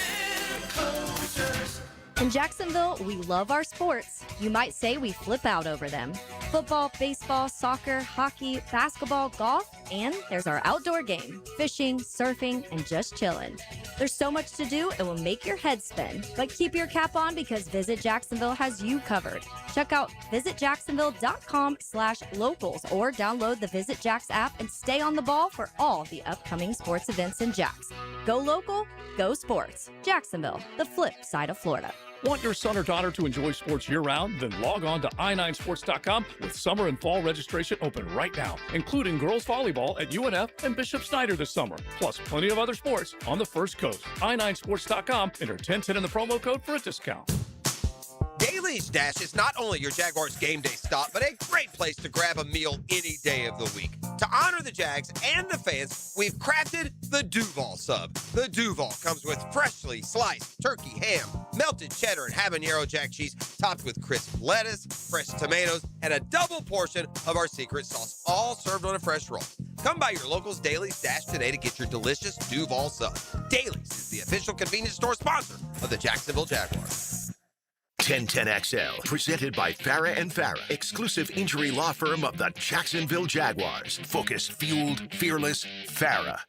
Enclosures. In Jacksonville, we love our sports. You might say we flip out over them. Football, baseball, soccer, hockey, basketball, golf, and there's our outdoor game, fishing, surfing, and just chilling. There's so much to do, it will make your head spin. But keep your cap on because Visit Jacksonville has you covered. Check out visitjacksonville.com/locals or download the Visit Jacks app and stay on the ball for all the upcoming sports events in Jacks. Go local, go sports. Jacksonville, the flip side of Florida. Want your son or daughter to enjoy sports year-round? Then log on to i9sports.com with summer and fall registration open right now, including girls volleyball at UNF and Bishop Snyder this summer, plus plenty of other sports on the First Coast. i9sports.com, enter 1010 in the promo code for a discount. Daly's Dash is not only your Jaguars game day stop, but a great place to grab a meal any day of the week. To honor the Jags and the fans, we've crafted the Duval Sub. The Duval comes with freshly sliced turkey, ham, melted cheddar, and habanero jack cheese, topped with crisp lettuce, fresh tomatoes, and a double portion of our secret sauce, all served on a fresh roll. Come by your local's Daly's Dash today to get your delicious Duval Sub. Daly's is the official convenience store sponsor of the Jacksonville Jaguars. 1010XL, presented by Farah and Farah, exclusive injury law firm of the Jacksonville Jaguars. Focused, fueled, fearless, Farah.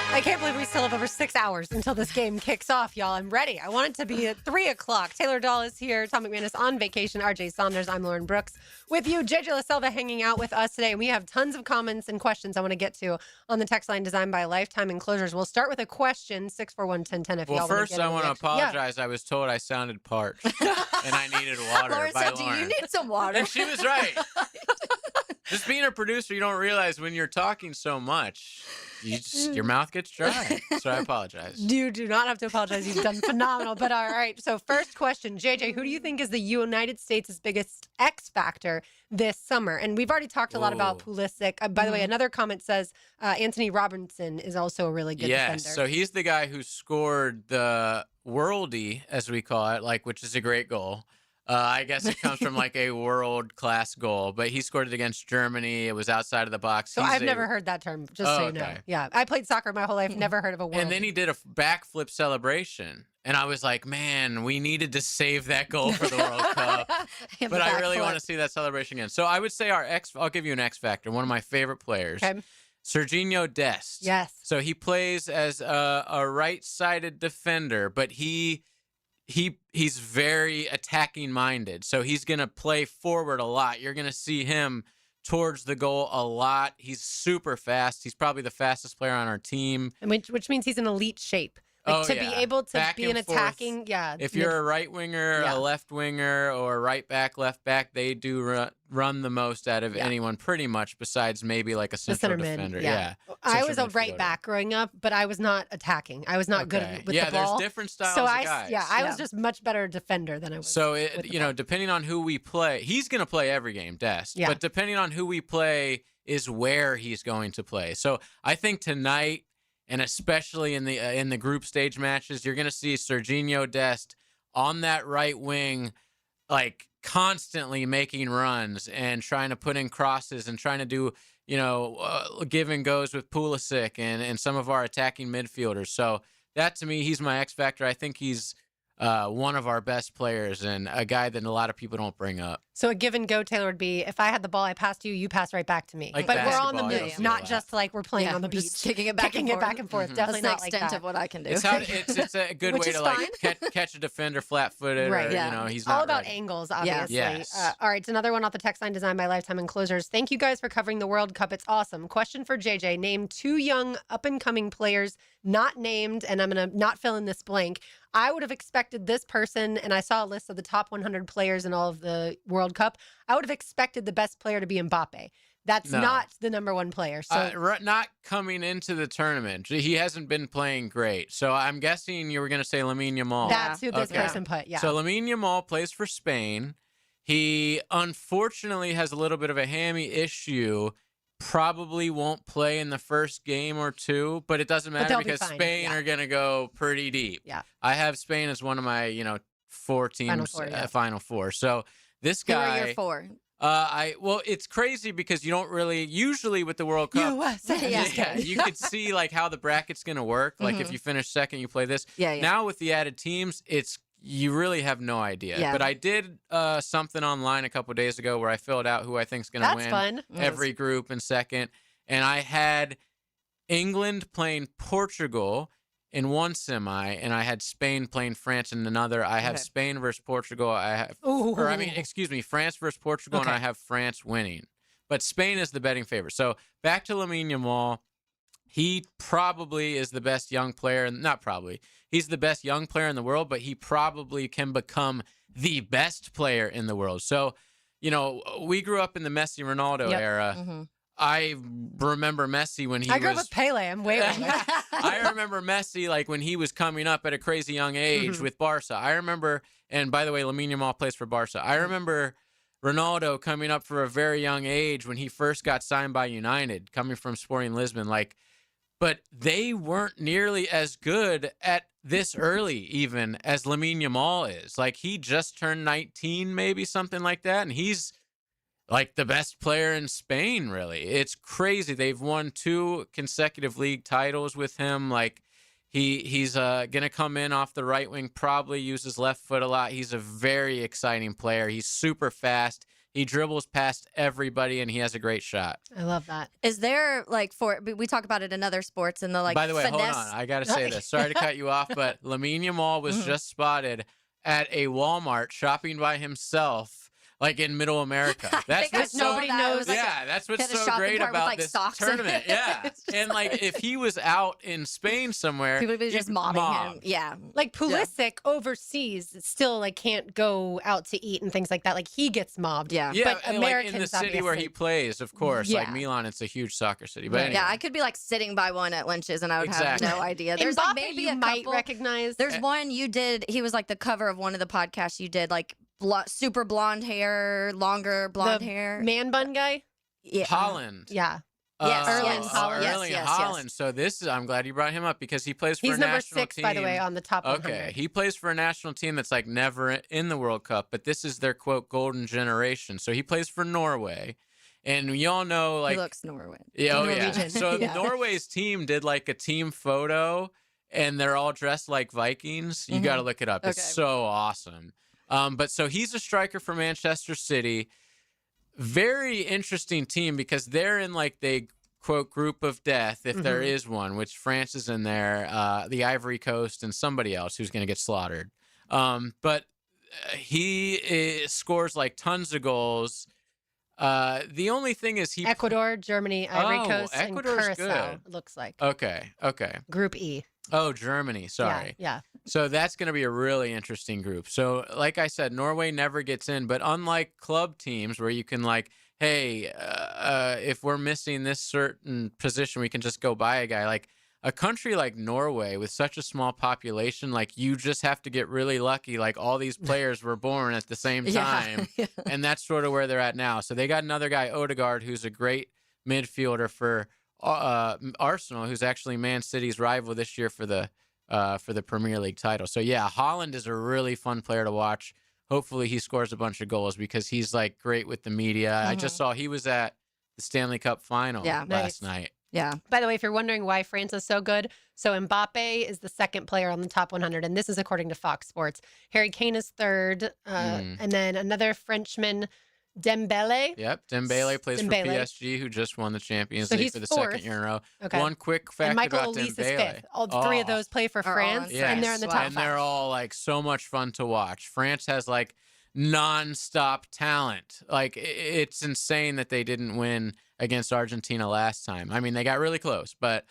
I can't believe we still have over 6 hours until this game kicks off, y'all. I'm ready. I want it to be at 3 o'clock. Taylor Dahl is here. Tom McManus on vacation. RJ Saunders. I'm Lauren Brooks with you. JJ LaSelva hanging out with us today. And we have tons of comments and questions I want to get to on the text line designed by Lifetime Enclosures. We'll start with a question, 641-1010 if y'all want to first, I want to apologize. Yeah. I was told I sounded parched and I needed water. Lauren by said, Lauren. do you need some water? And she was right. Just being a producer, you don't realize when you're talking so much, your mouth gets dry. So I apologize. You do not have to apologize. You've done phenomenal. But all right. So first question, JJ, who do you think is the United States' biggest X factor this summer? And we've already talked a lot about Pulisic. By the way, another comment says Anthony Robinson is also a really good defender. So he's the guy who scored the worldie, as we call it, which is a great goal. I guess it comes from a world-class goal, but he scored it against Germany. It was outside of the box. So I've never heard that term, just so you know. Yeah, I played soccer my whole life, never heard of a world. And then he did a backflip celebration. And I was like, man, we needed to save that goal for the World Cup. But I really want to see that celebration again. So I would say I'll give you an X factor, one of my favorite players. Okay. Serginho Dest. Yes. So he plays as a right-sided defender, but he's very attacking minded. So he's going to play forward a lot. You're going to see him towards the goal a lot. He's super fast. He's probably the fastest player on our team. Which means he's in elite shape. Like to be able to Back be and an forth. attacking, If you're a right winger, a left winger, or right back, left back, they do run the most out of anyone pretty much, besides maybe like a the central center mid. defender. Yeah. I was a Central right midfielder. back growing up, but I was not attacking. I was not good with the ball. There's different styles so of I, guys. Yeah, I was just much better defender than I was. So, depending on who we play, he's going to play every game, Dest. Yeah. But depending on who we play is where he's going to play. So I think tonight, and especially in the group stage matches, you're going to see Serginho Dest on that right wing, like constantly making runs and trying to put in crosses and trying to do, give and goes with Pulisic and some of our attacking midfielders. So that, to me, he's my X factor. I think he's one of our best players and a guy that a lot of people don't bring up. So a give and go, Taylor, would be if I had the ball, I passed you pass right back to me. Like but we're on the basketball, move, not just like we're playing on the beach, just kicking it back and forth. Definitely That's the not like extent that. of what I can do. It's a good Which way is to fine. catch a defender flat-footed, Right. or he's not all about ready. angles, obviously. Yes. All right, it's another one off the text line designed by Lifetime Enclosures. Thank you guys for covering the World Cup. It's awesome. Question for JJ: name 2 young up-and-coming players not named, and I'm gonna not fill in this blank. I would have expected this person, and I saw a list of the top 100 players in all of the World Cup. I would have expected the best player to be Mbappe. That's No. not the number 1 player. So Not coming into the tournament. He hasn't been playing great. So I'm guessing you were going to say Lamine Yamal. that's who this person put. Yeah. So Lamine Yamal plays for Spain. He unfortunately has a little bit of a hammy issue. Probably won't play in the first game or 2, but it doesn't matter they'll be because fine. Spain Yeah. are going to go pretty deep. Yeah. I have Spain as one of my, 4 teams, Final Four. So this Who guy. are your 4? Well, it's crazy because you don't really usually with the World Cup. USA. Yeah, you could see like how the bracket's gonna work. Like if you finish second, you play this. Yeah. Now with the added teams, you really have no idea. Yeah. But I did something online a couple days ago where I filled out who I think's gonna That's win fun. every group in second, and I had England playing Portugal in one semi, and I had Spain playing France in another. I have Spain versus Portugal. France versus Portugal, and I have France winning. But Spain is the betting favorite. So back to Lamine Yamal. He probably is the best young player. Not probably. He's the best young player in the world, but he probably can become the best player in the world. So, we grew up in the Messi Ronaldo era. I remember Messi when he I grew up with Pele. I'm way older. I remember Messi like when he was coming up at a crazy young age with Barca. I remember, and by the way, Lamine Yamal plays for Barca. I remember Ronaldo coming up for a very young age when he first got signed by United, coming from Sporting Lisbon. But they weren't nearly as good at this early even as Lamine Yamal is. Like he just turned 19, maybe something like that, and he's like the best player in Spain, really. It's crazy. They've won 2 consecutive league titles with him. Like he's going to come in off the right wing, probably use his left foot a lot. He's a very exciting player. He's super fast. He dribbles past everybody, and he has a great shot. I love that. Is there we talk about it in other sports and the By the way, finesse. hold on. I got to say this. Sorry to cut you off, but Lamine Yamal was just spotted at a Walmart shopping by himself. Like in Middle America. That's what's nobody knows. That's what's so great about this tournament. Yeah. And like if he was out in Spain somewhere, people would be just mobbing him. Yeah. Like Pulisic overseas still like can't go out to eat and things like that. Like he gets mobbed. Yeah. But and Americans, like in the city where he plays, of course. Like Milan, it's a huge soccer city. But anyway. Yeah, I could be like sitting by one at lunches and I would have no idea. There's like maybe you a might couple. recognize. There's one you did. He was like the cover of one of the podcasts you did, like super blonde hair, longer blonde hair. Man bun guy? Yeah. Holland. Yeah. Yes, Erling Haaland. Erling Haaland. So I'm glad you brought him up because he plays for He's a number national 6, team. by the way, on the top 100. Okay, he plays for a national team that's like never in the World Cup, but this is their quote golden generation. So he plays for Norway, and we all know like he looks Norway. Yeah, Norwegian. So Norway's team did like a team photo, and they're all dressed like Vikings. You got to look it up. It's so awesome. But so he's a striker for Manchester City. Very interesting team because they're in like the quote group of death, if there is one, which France is in there, the Ivory Coast, and somebody else who's going to get slaughtered. But he scores like tons of goals. The only thing is Ecuador, Germany, Ivory Coast, Ecuador's and Curacao, good. it looks like. Okay. Group E. Oh, Germany. Sorry. Yeah. So that's going to be a really interesting group. So like I said, Norway never gets in, but unlike club teams where you can like, hey, if we're missing this certain position, we can just go buy a guy. Like a country like Norway with such a small population, like you just have to get really lucky. Like all these players were born at the same time. Yeah. And that's sort of where they're at now. So they got another guy, Odegaard, who's a great midfielder for Arsenal, who's actually Man City's rival this year for the Premier League title. So yeah, Haaland is a really fun player to watch. Hopefully he scores a bunch of goals because he's like great with the media. I just saw he was at the Stanley Cup final last night. Yeah. By the way, if you're wondering why France is so good, so Mbappe is the second player on the top 100, and this is according to Fox Sports. Harry Kane is third, and then another Frenchman, Dembele. Yep, Dembele plays for PSG, who just won the Champions League for the second year in a row. Okay. One quick fact and Michael about Olise is Dembele. fifth. All three of those play for France, and they're in the top and 5. they're all like so much fun to watch. France has like non-stop talent. Like it's insane that they didn't win against Argentina last time. I mean, they got really close, but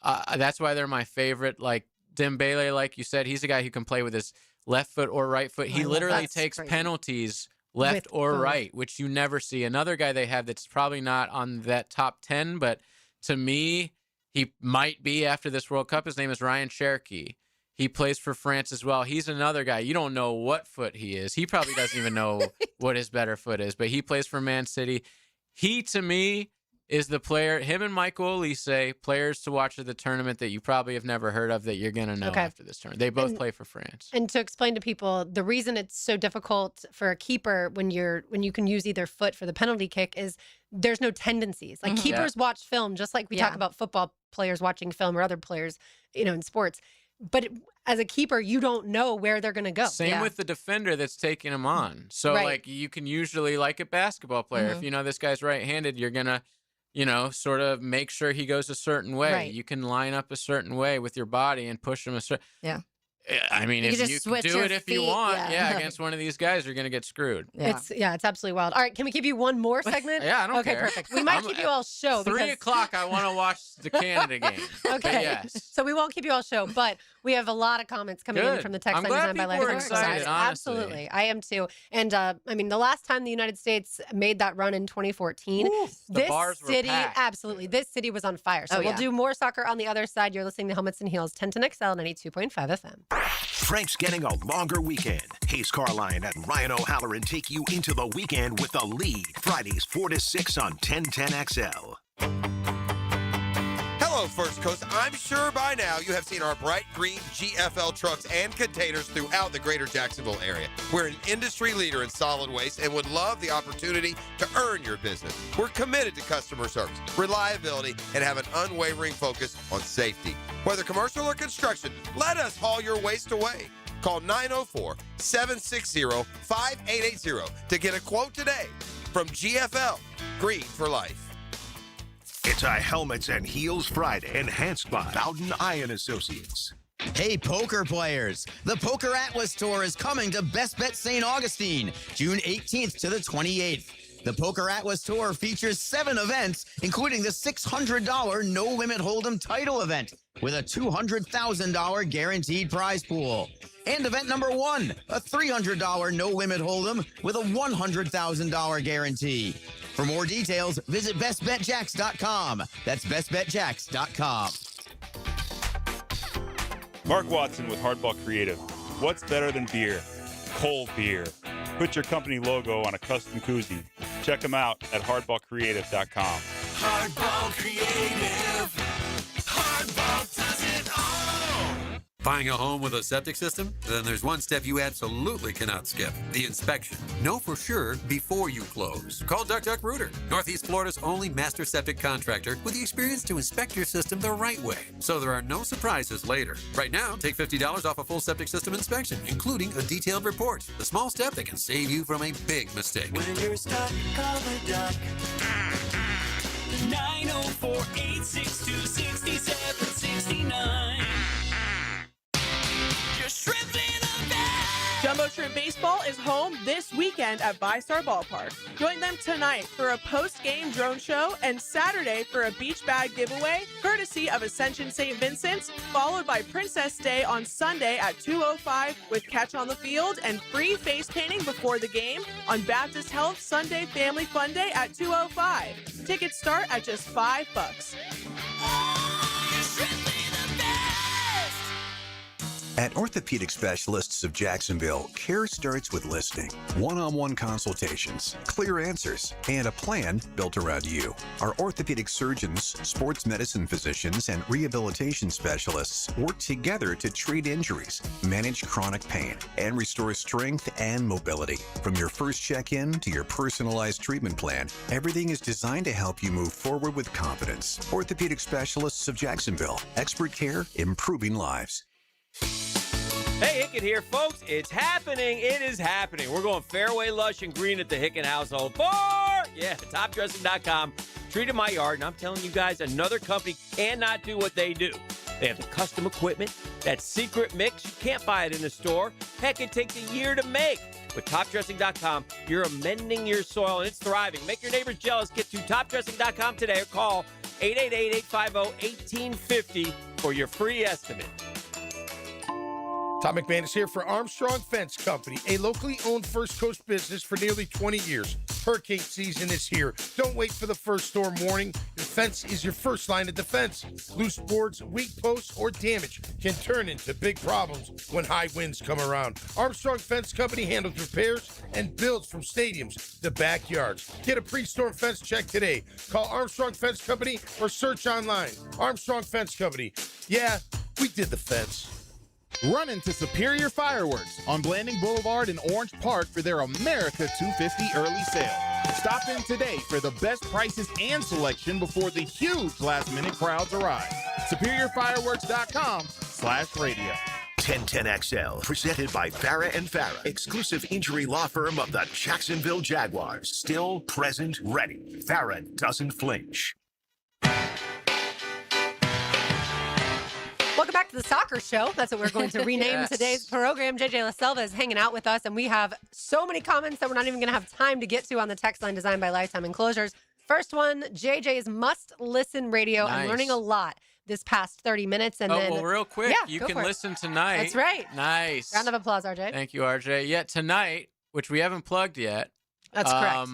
that's why they're my favorite. Like Dembele, like you said, he's a guy who can play with his left foot or right foot. He literally takes penalties left or right, which you never see. Another guy they have that's probably not on that top 10, but to me, he might be after this World Cup. His name is Ryan Cherki. He plays for France as well. He's another guy. You don't know what foot he is. He probably doesn't even know what his better foot is, but he plays for Man City. He, to me, is the player, him and Michael Olise, players to watch at the tournament that you probably have never heard of that you're going to know after this tournament. They both play for France. And to explain to people, the reason it's so difficult for a keeper when you can use either foot for the penalty kick is there's no tendencies. Like keepers watch film, just like we talk about football players watching film or other players, in sports. But as a keeper, you don't know where they're going to go. Same with the defender that's taking them on. So, like, you can usually, like a basketball player, if you know this guy's right-handed, you're going to, sort of make sure he goes a certain way. Right. You can line up a certain way with your body and push him a certain... Yeah. I mean, You if can you just can switch do your it if you feet, want, yeah. against one of these guys, you're going to get screwed. Yeah. It's absolutely wild. All right, can we give you one more segment? Yeah, I don't care. Okay, perfect. We might keep you all show. 3 o'clock, I want to watch the Canada game. Okay. Yes. So we won't keep you all show, but we have a lot of comments coming in Good. from the text I'm line glad designed by people are Life excited, honestly. Absolutely. I am too. And I mean, the last time the United States made that run in 2014, the bars were city, packed. absolutely, this city was on fire. So we'll do more soccer on the other side. You're listening to Helmets and Heels, 1010XL, 92.5 FM. Frank's getting a longer weekend. Hayes Carline and Ryan O'Halloran take you into the weekend with the lead. Fridays 4 to 6 on 1010XL. Hello, First Coast. I'm sure by now you have seen our bright green GFL trucks and containers throughout the greater Jacksonville area. We're an industry leader in solid waste and would love the opportunity to earn your business. We're committed to customer service, reliability, and have an unwavering focus on safety. Whether commercial or construction, let us haul your waste away. Call 904-760-5880 to get a quote today from GFL, Green for Life. It's a Helmets and Heels Friday, enhanced by Bowden Iron Associates. Hey, poker players. The Poker Atlas Tour is coming to Best Bet St. Augustine, June 18th to the 28th. The Poker Atlas Tour features 7 events, including the $600 No Limit Hold'em title event with a $200,000 guaranteed prize pool. And event number 1, a $300 No Limit Hold'em with a $100,000 guarantee. For more details, visit bestbetjacks.com. That's bestbetjacks.com. Mark Watson with Hardball Creative. What's better than beer? Cold beer. Put your company logo on a custom koozie. Check them out at hardballcreative.com. Hardball Creative. Hardball does it all. Buying a home with a septic system? Then there's one step you absolutely cannot skip, the inspection. Know for sure before you close. Call Duck Duck Rooter, Northeast Florida's only master septic contractor with the experience to inspect your system the right way, so there are no surprises later. Right now, take $50 off a full septic system inspection, including a detailed report. The small step that can save you from a big mistake. When you're stuck, call the Duck. 904-862-6769. Jumbo Trip Baseball is home this weekend at VyStar Ballpark. Join them tonight for a post-game drone show and Saturday for a beach bag giveaway, courtesy of Ascension St. Vincent's, followed by Princess Day on Sunday at 2:05 with Catch on the Field and free face painting before the game on Baptist Health Sunday Family Fun Day at 2:05. Tickets start at just $5. At Orthopedic Specialists of Jacksonville, care starts with listening, one-on-one consultations, clear answers, and a plan built around you. Our orthopedic surgeons, sports medicine physicians, and rehabilitation specialists work together to treat injuries, manage chronic pain, and restore strength and mobility. From your first check-in to your personalized treatment plan, everything is designed to help you move forward with confidence. Orthopedic Specialists of Jacksonville, expert care, improving lives. Hey, Hicken here, folks. It's happening. It is happening. We're going fairway, lush, and green at the Hicken household for, topdressing.com. Treated my yard, and I'm telling you guys, another company cannot do what they do. They have the custom equipment, that secret mix. You can't buy it in the store. Heck, it takes a year to make. With topdressing.com, you're amending your soil, and it's thriving. Make your neighbors jealous. Get to topdressing.com today or call 888-850-1850 for your free estimate. Tom McMahon is here for Armstrong Fence Company, a locally owned First Coast business for nearly 20 years. Hurricane season is here. Don't wait for the first storm warning. The fence is your first line of defense. Loose boards, weak posts, or damage can turn into big problems when high winds come around. Armstrong Fence Company handles repairs and builds from stadiums to backyards. Get a pre-storm fence check today. Call Armstrong Fence Company or search online. Armstrong Fence Company. Yeah, we did the fence. Run into Superior Fireworks on Blanding Boulevard in Orange Park for their America 250 early sale. Stop in today for the best prices and selection before the huge last-minute crowds arrive. SuperiorFireworks.com/radio. 1010XL, presented by Farah and Farah, exclusive injury law firm of the Jacksonville Jaguars. Still, present, ready. Farah doesn't flinch. Welcome back to the Soccer Show. That's what we're going to rename today's program. JJ La Selva is hanging out with us, and we have so many comments that we're not even going to have time to get to on the text line designed by Lifetime Enclosures. First one, JJ's must-listen radio. Nice. I'm learning a lot this past 30 minutes. And then, well, real quick, you can listen tonight. That's right. Nice. Round of applause, RJ. Thank you, RJ. Yeah, tonight, which we haven't plugged yet. That's correct.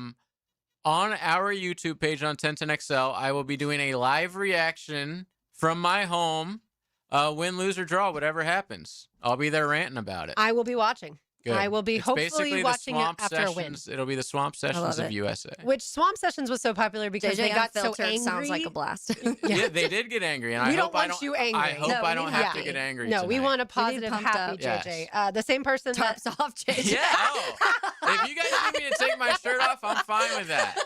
On our YouTube page on 1010XL, I will be doing a live reaction from my home. Win, lose, or draw, whatever happens. I'll be there ranting about it. I will be watching. Good. I will be It's hopefully basically watching the it Swamp after Sessions. a win. It'll be the Swamp Sessions of USA. Which Swamp Sessions was so popular because JJ they got so Unfiltered angry. sounds like a blast. Yeah, they did get angry, and We I don't hope I want don't. you angry. I hope No, I we don't need have happy. to get angry. No, we tonight. want a positive, pumped happy up. JJ. Yes. The same person that Tarps off, JJ. Yeah. If you guys need me to take my shirt off, I'm fine with that.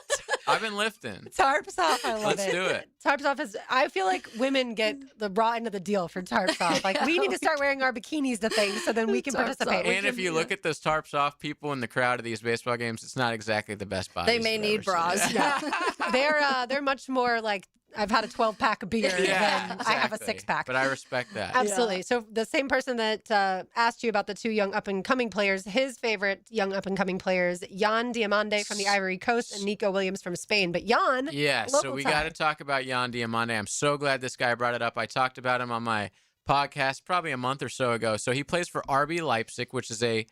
I've been lifting. Tarps off. I love Let's it. do it. Tarps off is. I feel like women get the raw end of the deal for tarps off. Like we need to start wearing our bikinis to things so then we can participate. And if you look at those tarps off people in the crowd of these baseball games, it's not exactly the best bodies. They may I've need ever seen. bras. Yeah. They're much more like I've had a 12-pack of beer than I have a exactly. 6-pack. But I respect that. Absolutely. So the same person that asked you about the two young up-and-coming players, his favorite young up-and-coming players, Jan Diamande from the Ivory Coast and Nico Williams from Spain. But Jan, Yeah, so we got to talk about Jan Diamande. I'm so glad this guy brought it up. I talked about him on my podcast probably a month or so ago. So he plays for RB Leipzig, which is a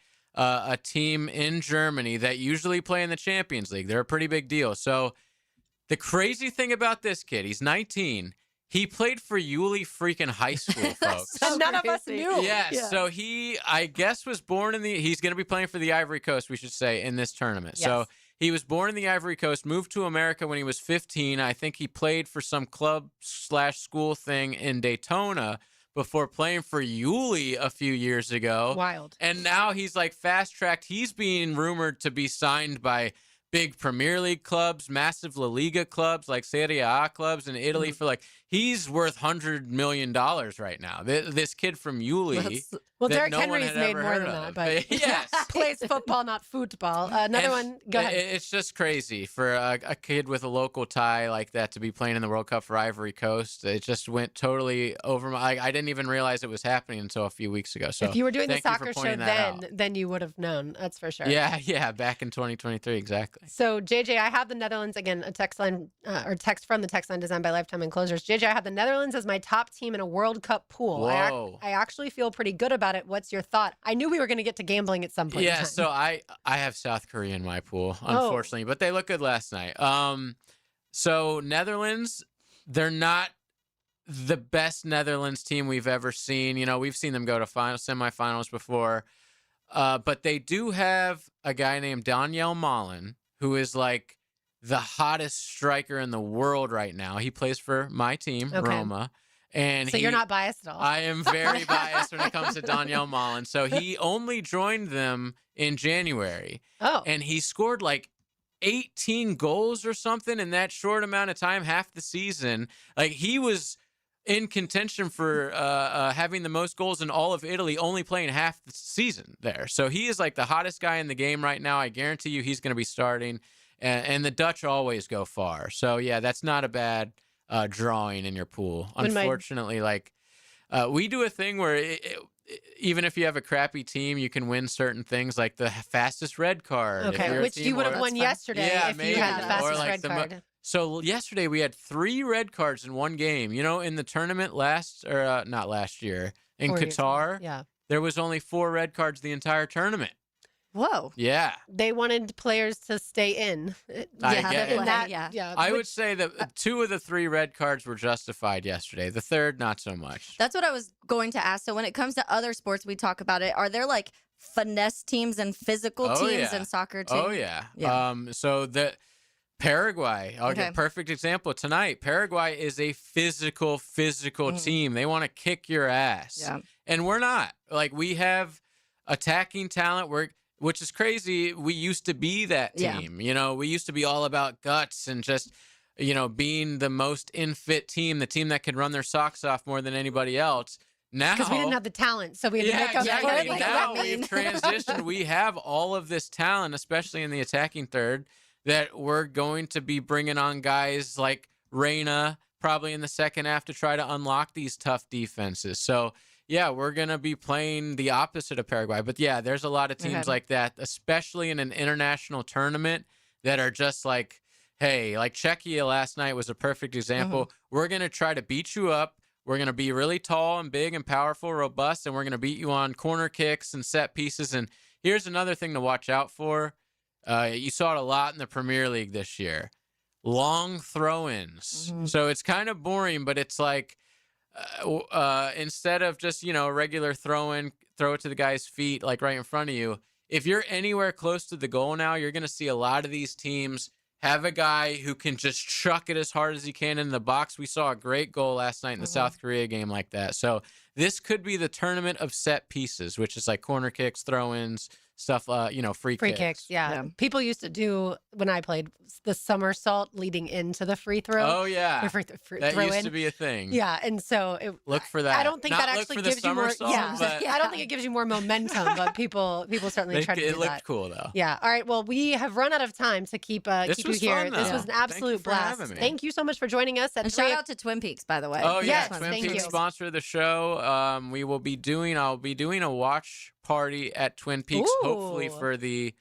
team in Germany that usually play in the Champions League. They're a pretty big deal. So the crazy thing about this kid, he's 19. He played for Yulee freaking high school, folks. And none of us knew. Yeah, so he, I guess, was born in the, he's going to be playing for the Ivory Coast, we should say, in this tournament. So he was born in the Ivory Coast, moved to America when he was 15. I think he played for some club/school thing in Daytona before playing for Yulee a few years ago. Wild. And now he's like fast-tracked. He's being rumored to be signed by big Premier League clubs, massive La Liga clubs, like Serie A clubs in Italy for like, he's worth $100 million right now. This kid from Uli. Well, that Derrick no one Henry's had made ever more heard than of. that, but yes. plays football, not football. Another one, go ahead. It's just crazy for a kid with a local tie like that to be playing in the World Cup for Ivory Coast. It just went totally over my. I didn't even realize it was happening until a few weeks ago. So if you were doing the thank you for soccer show pointing that out. then you would have known. That's for sure. Yeah, back in 2023, exactly. So, JJ, I have the Netherlands, again, a text line, or text from the text line designed by Lifetime Enclosures. JJ, I have the Netherlands as my top team in a World Cup pool. Whoa. I actually feel pretty good about it. What's your thought? I knew we were going to get to gambling at some point. Yeah, so I have South Korea in my pool, unfortunately, but they look good last night. So Netherlands, they're not the best Netherlands team we've ever seen. You know, we've seen them go to semifinals before. But they do have a guy named Daniel Malen, who is like the hottest striker in the world right now. He plays for my team, Roma. And so you're not biased at all. I am very biased when it comes to Daniel Malen. So he only joined them in January. Oh. And he scored like 18 goals or something in that short amount of time, half the season. Like he was in contention for having the most goals in all of Italy, only playing half the season there. So he is like the hottest guy in the game right now. I guarantee you he's going to be starting. And the Dutch always go far. So, yeah, that's not a bad drawing in your pool. Unfortunately, we do a thing where even if you have a crappy team, you can win certain things like the fastest red card. Okay, which you would have won yesterday if you had the fastest red card. So yesterday we had 3 red cards in one game. You know, in the tournament not last year, in Qatar, there was only 4 red cards the entire tournament. Whoa. Yeah. They wanted players to stay in. I get it. Yeah. I would say that 2 of the 3 red cards were justified yesterday. The third, not so much. That's what I was going to ask. So when it comes to other sports, we talk about it. Are there like finesse teams and physical teams in soccer too? Oh, yeah. So the Paraguay, I'll get a perfect example tonight. Paraguay is a physical team. They want to kick your ass. Yeah. And we're not. Like, we have attacking talent. Which is crazy. We used to be that team. You know, we used to be all about guts and just, you know, being the most in-fit team, the team that could run their socks off more than anybody else. Now, because we didn't have the talent, so we had to make up for it. Like, now we've transitioned. We have all of this talent, especially in the attacking third, that we're going to be bringing on guys like Reyna probably in the second half to try to unlock these tough defenses. So, yeah, we're going to be playing the opposite of Paraguay. But, yeah, there's a lot of teams like that, especially in an international tournament that are just like, hey, like Czechia last night was a perfect example. We're going to try to beat you up. We're going to be really tall and big and powerful, robust, and we're going to beat you on corner kicks and set pieces. And here's another thing to watch out for. You saw it a lot in the Premier League this year. Long throw-ins. So it's kind of boring, but it's like, instead of just, you know, a regular throw it to the guy's feet, like right in front of you. If you're anywhere close to the goal now, you're going to see a lot of these teams have a guy who can just chuck it as hard as he can in the box. We saw a great goal last night in the South Korea game like that. So this could be the tournament of set pieces, which is like corner kicks, throw-ins, stuff, you know, free kicks. Yeah. People used to do, when I played, the somersault leading into the free throw. Oh, yeah. That used to be a thing. Yeah. And so look for that. I don't think that actually gives you more. I don't think it gives you more momentum, but people certainly try to do that. It looked cool, though. Yeah. All right. Well, we have run out of time to keep you here. Fun, this was an absolute blast. Thank you so much for joining us. And shout out to Twin Peaks, by the way. Oh, yeah. Yes, Twin Peaks sponsor the show. I'll be doing a watch party at Twin Peaks, hopefully for the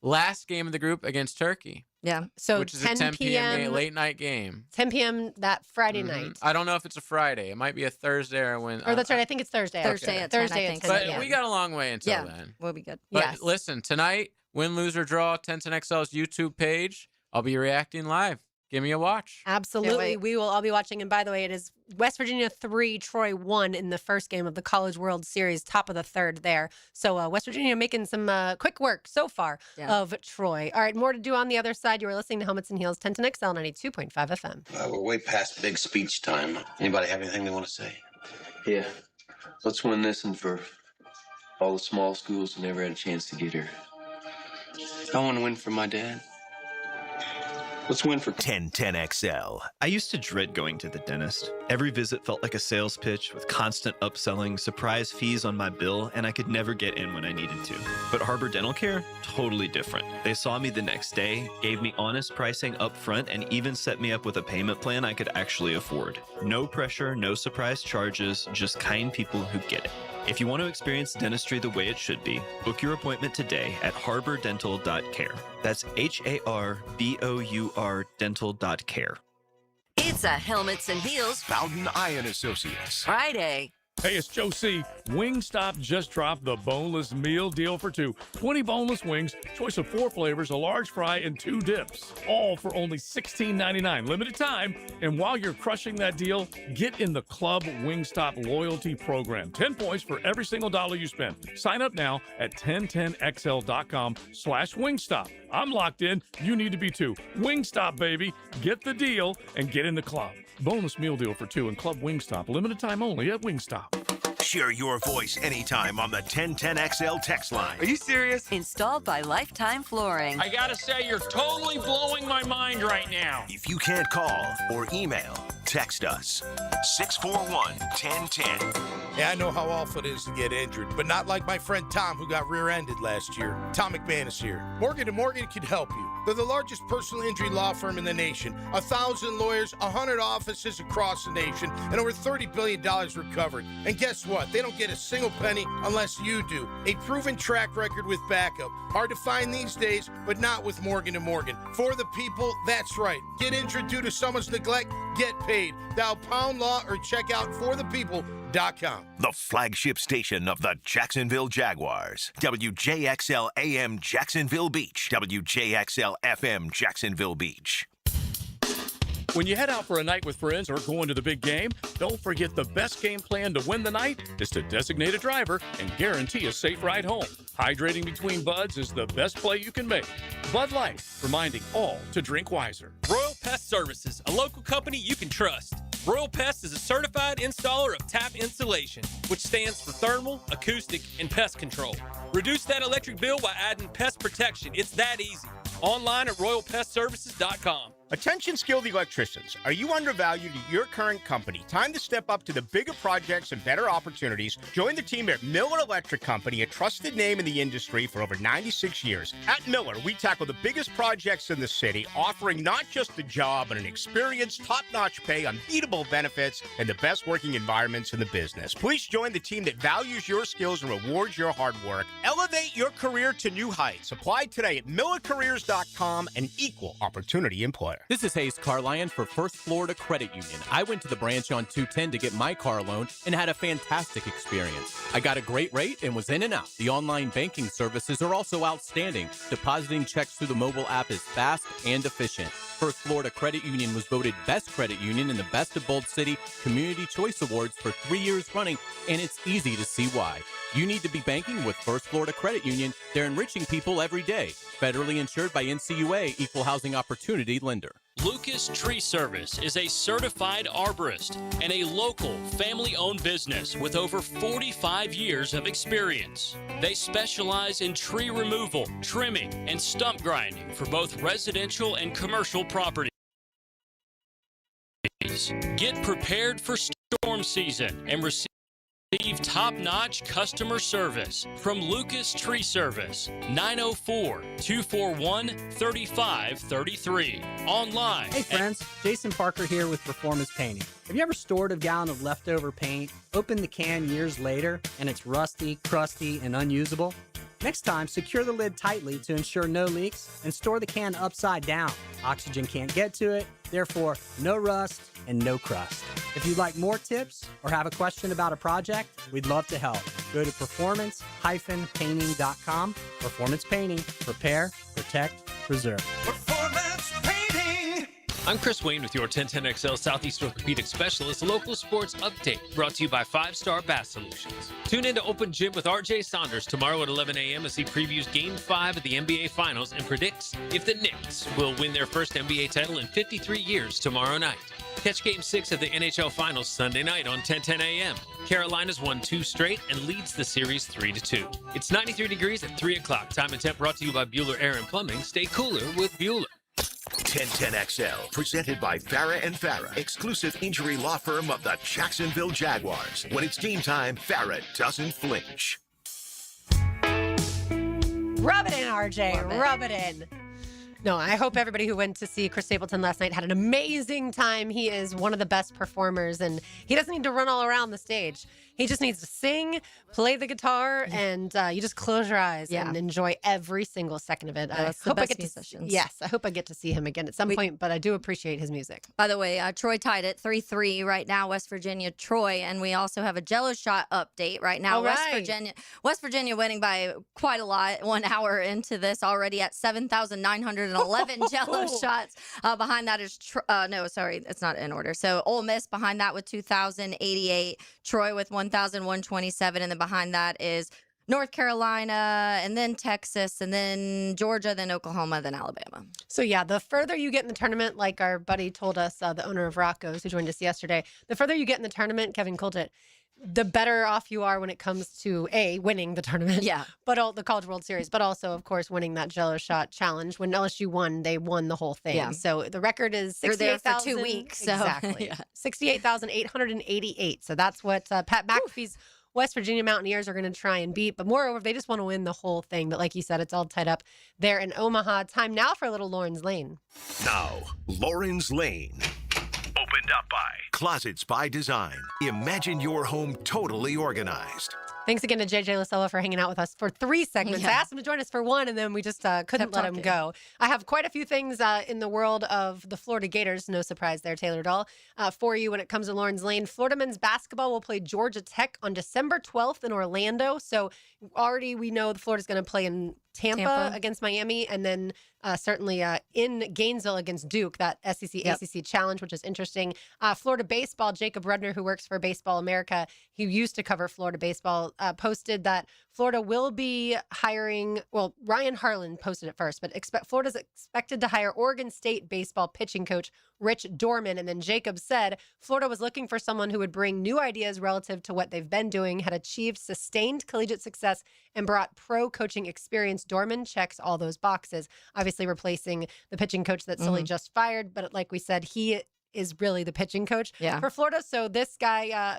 last game of the group against Turkey. Yeah. So which is a 10 p.m. late night game. 10 p.m. that Friday night. I don't know if it's a Friday. It might be a Thursday or when. Or that's right. I think it's Thursday. Thursday at 10. But we got a long way until then. We'll be good. But listen, tonight, win, lose, or draw, 1010XL's YouTube page. I'll be reacting live. Give me a watch. Absolutely. We will all be watching. And by the way, it is West Virginia 3, Troy 1 in the first game of the College World Series, top of the third there. So West Virginia making some quick work so far of Troy. All right, more to do on the other side. You are listening to Helmets and Heels, 1010XL 92.5 FM. We're way past big speech time. Anybody have anything they want to say? Yeah. Let's win this and for all the small schools who never had a chance to get here. I want to win for my dad. Let's win for 1010XL. I used to dread going to the dentist. Every visit felt like a sales pitch with constant upselling, surprise fees on my bill, and I could never get in when I needed to. But Harbor Dental Care, totally different. They saw me the next day, gave me honest pricing up front, and even set me up with a payment plan I could actually afford. No pressure, no surprise charges, just kind people who get it. If you want to experience dentistry the way it should be, book your appointment today at harbordental.care. That's HARBOUR dental.care. It's a Helmets and Heels Bowden Iron Associates. Friday. Hey, it's Joe C. Wingstop just dropped the boneless meal deal for two. 20 boneless wings, choice of 4 flavors, a large fry, and 2 dips. All for only $16.99. Limited time. And while you're crushing that deal, get in the Club Wingstop loyalty program. 10 points for every single dollar you spend. Sign up now at 1010xl.com/Wingstop. I'm locked in. You need to be too. Wingstop, baby. Get the deal and get in the club. Bonus meal deal for 2 and Club Wingstop. Limited time only at Wingstop. Share your voice anytime on the 1010XL text line. Are you serious? Installed by Lifetime Flooring. I gotta say, you're totally blowing my mind right now. If you can't call or email, text us. 641-1010. Yeah, I know how awful it is to get injured, but not like my friend Tom who got rear-ended last year. Tom McManus here. Morgan & Morgan can help you. They're the largest personal injury law firm in the nation. 1,000 lawyers, 100 offices across the nation, and over $30 billion recovered. And guess what? They don't get a single penny unless you do. A proven track record with backup. Hard to find these days, but not with Morgan & Morgan. For the people, that's right. Get injured due to someone's neglect, get paid. Dial pound law or check out forthepeople.com. The flagship station of the Jacksonville Jaguars. WJXL AM Jacksonville Beach. WJXL FM Jacksonville Beach. When you head out for a night with friends or going to the big game, don't forget the best game plan to win the night is to designate a driver and guarantee a safe ride home. Hydrating between buds is the best play you can make. Bud Light, reminding all to drink wiser. Royal Pest Services, a local company you can trust. Royal Pest is a certified installer of tap insulation, which stands for thermal, acoustic, and pest control. Reduce that electric bill by adding pest protection. It's that easy. Online at royalpestservices.com. Attention skilled electricians. Are you undervalued at your current company? Time to step up to the bigger projects and better opportunities. Join the team at Miller Electric Company, a trusted name in the industry for over 96 years. At Miller, we tackle the biggest projects in the city, offering not just the job, but an experienced, top-notch pay, unbeatable benefits, and the best working environments in the business. Please join the team that values your skills and rewards your hard work. Elevate your career to new heights. Apply today at millercareers.com, an equal opportunity employer. This is Hayes Carlion for First Florida Credit Union. I went to the branch on 210 to get my car loan and had a fantastic experience. I got a great rate and was in and out. The online banking services are also outstanding. Depositing checks through the mobile app is fast and efficient. First Florida Credit Union was voted Best Credit Union in the Best of Bold City Community Choice Awards for 3 years running, and it's easy to see why. You need to be banking with First Florida Credit Union. They're enriching people every day. Federally insured by NCUA, Equal Housing Opportunity Lender. Lucas Tree Service is a certified arborist and a local family-owned business with over 45 years of experience. They specialize in tree removal, trimming, and stump grinding for both residential and commercial properties. Get prepared for storm season and receive top-notch customer service from Lucas Tree Service, 904-241-3533. Online. Hey friends, Jason Parker here with Performance Painting. Have you ever stored a gallon of leftover paint, opened the can years later, and it's rusty, crusty, and unusable? Next time, secure the lid tightly to ensure no leaks and store the can upside down. Oxygen can't get to it, therefore no rust and no crust. If you'd like more tips or have a question about a project, we'd love to help. Go to performance-painting.com. Performance Painting. Repair, protect, preserve. Performance Painting. I'm Chris Wayne with your 1010XL Southeast Orthopedic Specialist local sports update, brought to you by 5 Star Bass Solutions. Tune in to Open Gym with RJ Saunders tomorrow at 11 a.m. as he previews Game 5 of the NBA Finals and predicts if the Knicks will win their first NBA title in 53 years tomorrow night. Catch Game 6 of the NHL Finals Sunday night on 1010 a.m. Carolina's won 2 straight and leads the series 3-2. It's 93 degrees at 3 o'clock. Time and temp brought to you by Bueller Air and Plumbing. Stay cooler with Bueller. 1010XL, presented by Farah and Farah, exclusive injury law firm of the Jacksonville Jaguars. When it's game time, Farah doesn't flinch. Rub it in, RJ. Rub it in. No, I hope everybody who went to see Chris Stapleton last night had an amazing time. He is one of the best performers, and he doesn't need to run all around the stage. He just needs to sing, play the guitar, and you just close your eyes and enjoy every single second of it. I hope I get musicians. I hope I get to see him again at some point, but I do appreciate his music. By the way, Troy tied it 3-3 right now, West Virginia, Troy, and we also have a Jello shot update right now. West Virginia winning by quite a lot, 1 hour into this already at 7,911 Jello shots. Behind that is, it's not in order. So Ole Miss behind that with 2,088, Troy with 1,127, and then behind that is North Carolina, and then Texas, and then Georgia, then Oklahoma, then Alabama. So, yeah, the further you get in the tournament, like our buddy told us, the owner of Rocco's, who joined us yesterday, the further you get in the tournament, Kevin Coltet, the better off you are when it comes to, winning the tournament. Yeah. But the College World Series, but also, of course, winning that Jello Shot Challenge. When LSU won, they won the whole thing. Yeah. So the record is 68,000. 2 weeks. So. Exactly. 68,888. So that's what Pat McAfee's West Virginia Mountaineers are going to try and beat. But moreover, they just want to win the whole thing. But like you said, it's all tied up there in Omaha. Time now for a little Lauren's Lane. Now, Lauren's Lane. Opened up by Closets by Design. Imagine your home totally organized. Thanks again to JJ Lasella for hanging out with us for 3 segments. I asked him to join us for 1, and then we just couldn't let him go. I have quite a few things in the world of the Florida Gators. No surprise there, Taylor Dahl, for you when it comes to Lauren's Lane. Florida men's basketball will play Georgia Tech on December 12th in Orlando. So already we know the Florida's going to play in Tampa against Miami, and then certainly in Gainesville against Duke, that SEC ACC challenge, which is interesting. Florida baseball, Jacob Rudner, who works for Baseball America, he used to cover Florida baseball, posted that Florida will be hiring, Ryan Harlan posted it first, but Florida's expected to hire Oregon State baseball pitching coach Rich Dorman. And then Jacob said Florida was looking for someone who would bring new ideas relative to what they've been doing, had achieved sustained collegiate success, and brought pro coaching experience. Dorman checks all those boxes, obviously replacing the pitching coach that Sully just fired. But like we said, he is really the pitching coach for Florida. So this guy,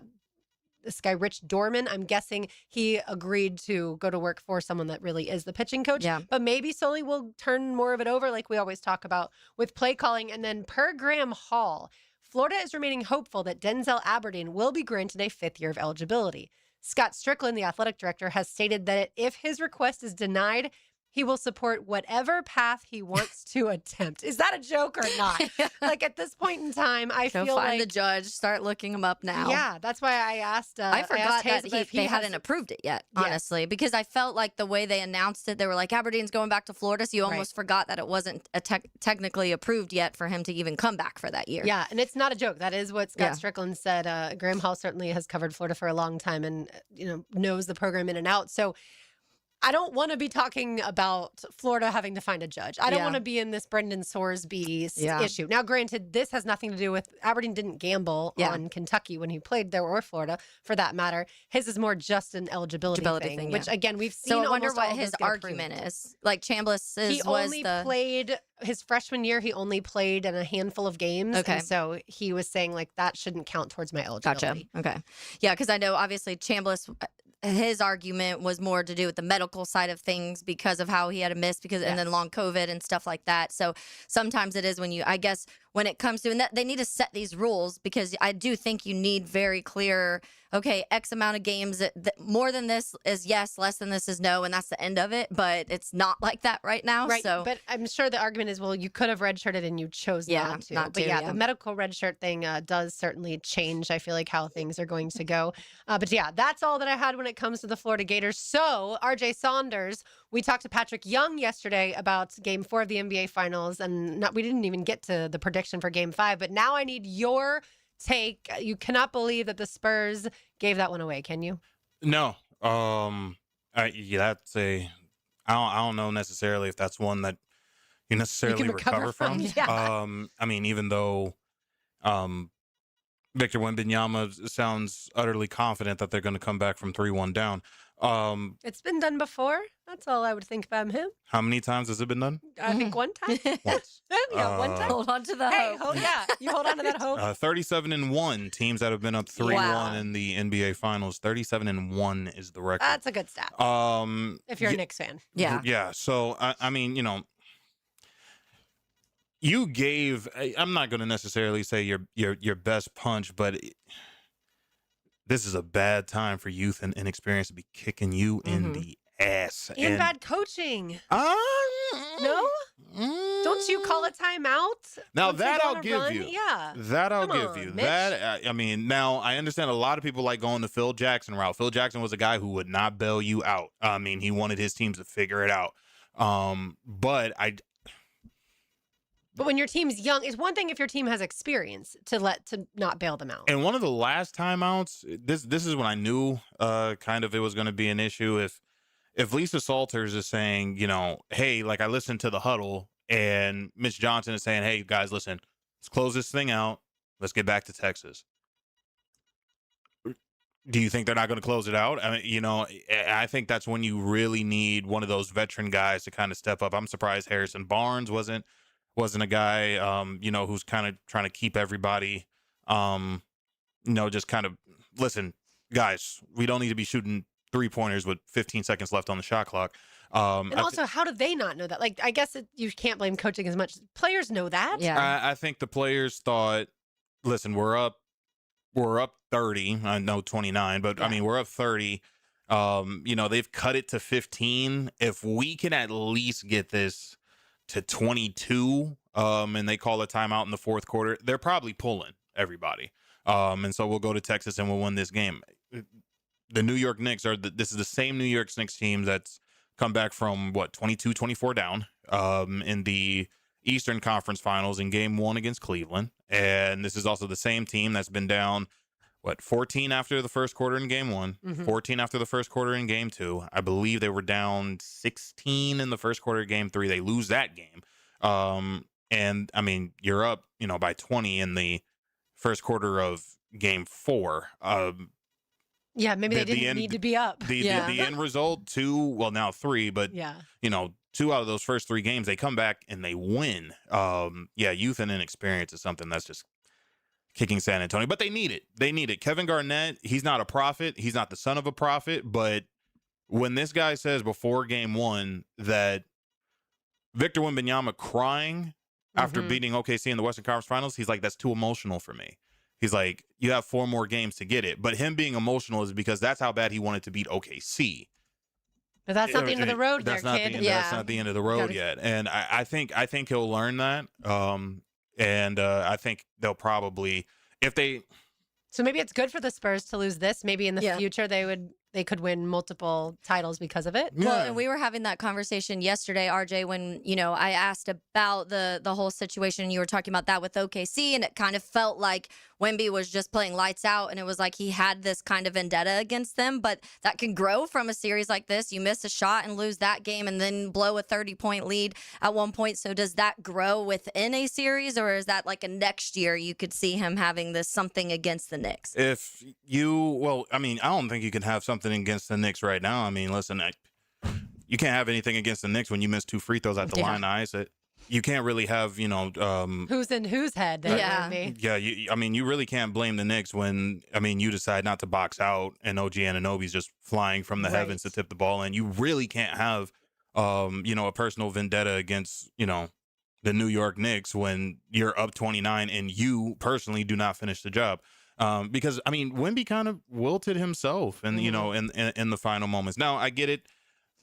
Rich Dorman, I'm guessing he agreed to go to work for someone that really is the pitching coach. Yeah. But maybe Sully will turn more of it over, like we always talk about with play calling. And then per Graham Hall, Florida is remaining hopeful that Denzel Aberdeen will be granted a 5th year of eligibility. Scott Strickland, the athletic director, has stated that if his request is denied, he will support whatever path he wants to attempt. Is that a joke or not? Like at this point in time, I feel like find the judge, start looking him up now. Yeah, that's why I asked. I forgot that they hadn't approved it yet, honestly, because I felt like the way they announced it, they were like, Aberdeen's going back to Florida, so you almost forgot that it wasn't technically approved yet for him to even come back for that year. Yeah, and it's not a joke. That is what Scott Strickland said. Graham Hall certainly has covered Florida for a long time and knows the program in and out. So I don't want to be talking about Florida having to find a judge. I don't want to be in this Brendan Sorsby issue. Now, granted, this has nothing to do with Aberdeen didn't gamble on Kentucky when he played there, or Florida for that matter. His is more just an eligibility thing, which again we've seen. So I wonder what his argument is. Like Chambliss's he only played his freshman year. He only played in a handful of games. Okay, and so he was saying like that shouldn't count towards my eligibility. Gotcha. Okay, yeah, because I know obviously Chambliss. His argument was more to do with the medical side of things because of how he had a miss and then long COVID and stuff like that. So sometimes it is I guess when it comes to, and that they need to set these rules, because I do think you need very clear, okay, X amount of games, more than this is yes, less than this is no, and that's the end of it. But it's not like that right now. Right. So. But I'm sure the argument is, well, you could have redshirted and you chose not to. But the medical redshirt thing does certainly change, I feel like, how things are going to go. But yeah, that's all that I had when it comes to the Florida Gators. So RJ Saunders, we talked to Patrick Young yesterday about Game 4 of the NBA Finals, and we didn't even get to the prediction for Game 5. But now I need your take. You cannot believe that the Spurs gave that one away, can you? No. That's I don't know necessarily if that's one that you necessarily recover from. Yeah. I mean, even though Victor Wembanyama sounds utterly confident that they're going to come back from 3-1 down. It's been done before. That's all I would think about him. How many times has it been done? I think one time. Once. One time. Hold on to the hope. You hold on to that hope. 37-1 teams that have been up 3-1 in the NBA Finals. 37-1 is the record. That's a good stat. If you're a Knicks fan. Yeah. So I mean, you gave. I'm not going to necessarily say your best punch, but this is a bad time for youth and inexperience to be kicking you in the ass. And bad coaching. No? Don't you call a timeout? Now that I'll give you. Yeah. That I'll give you. Mitch. That I mean, now I understand a lot of people like going the Phil Jackson route. Phil Jackson was a guy who would not bail you out. I mean, he wanted his teams to figure it out. But when your team's young, it's one thing if your team has experience to not bail them out. And one of the last timeouts, this is when I knew kind of it was going to be an issue. If Lisa Salters is saying, hey, like I listened to the huddle and Mitch Johnson is saying, hey, guys, listen, let's close this thing out. Let's get back to Texas. Do you think they're not going to close it out? I mean, I think that's when you really need one of those veteran guys to kind of step up. I'm surprised Harrison Barnes wasn't a guy, who's kind of trying to keep everybody, just kind of, listen, guys, we don't need to be shooting 3-pointers with 15 seconds left on the shot clock. And also, how do they not know that? Like, I guess you can't blame coaching as much. Players know that. Yeah. I think the players thought, listen, we're up 30. I know 29, but I mean, we're up 30. They've cut it to 15. If we can at least get this to 22, and they call a timeout in the fourth quarter, they're probably pulling everybody. And so we'll go to Texas and we'll win this game. The New York Knicks this is the same New York Knicks team that's come back from 22-24 down in the Eastern Conference Finals in Game 1 against Cleveland. And this is also the same team that's been down 14 after the first quarter in Game 1, 14 after the first quarter in Game 2. I believe they were down 16 in the first quarter of Game 3. They lose that game. And I mean, you're up, by 20 in the first quarter of Game 4. Yeah, maybe they didn't need to be up. The end result, now 3, but 2 out of those first 3 games, they come back and they win. Youth and inexperience is something that's just kicking San Antonio, but they need it. They need it. Kevin Garnett, he's not a prophet. He's not the son of a prophet, but when this guy says before Game 1 that Victor Wembanyama crying after beating OKC in the Western Conference Finals, he's like, that's too emotional for me. He's like, you have 4 more games to get it. But him being emotional is because that's how bad he wanted to beat OKC. But that's not the end of the road there, kid. That's not the end of the road yet. And I think he'll learn that. And I think they'll probably, So maybe it's good for the Spurs to lose this. Maybe in the future they could win multiple titles because of it. Well, and we were having that conversation yesterday, RJ, when, I asked about the whole situation. You were talking about that with OKC, and it kind of felt like Wemby was just playing lights out, and it was like he had this kind of vendetta against them, but that can grow from a series like this. You miss a shot and lose that game and then blow a 30-point lead at one point. So does that grow within a series, or is that like a next year you could see him having this something against the Knicks? I don't think you can have something against the Knicks right now. I mean, listen, you can't have anything against the Knicks when you miss 2 free throws at the line. You can't really have, who's in whose head? You really can't blame the Knicks when, you decide not to box out and OG Anunoby's just flying from the heavens to tip the ball in. You really can't have, a personal vendetta against, the New York Knicks when you're up 29 and you personally do not finish the job. Because Wemby kind of wilted himself and, in the final moments. Now I get it.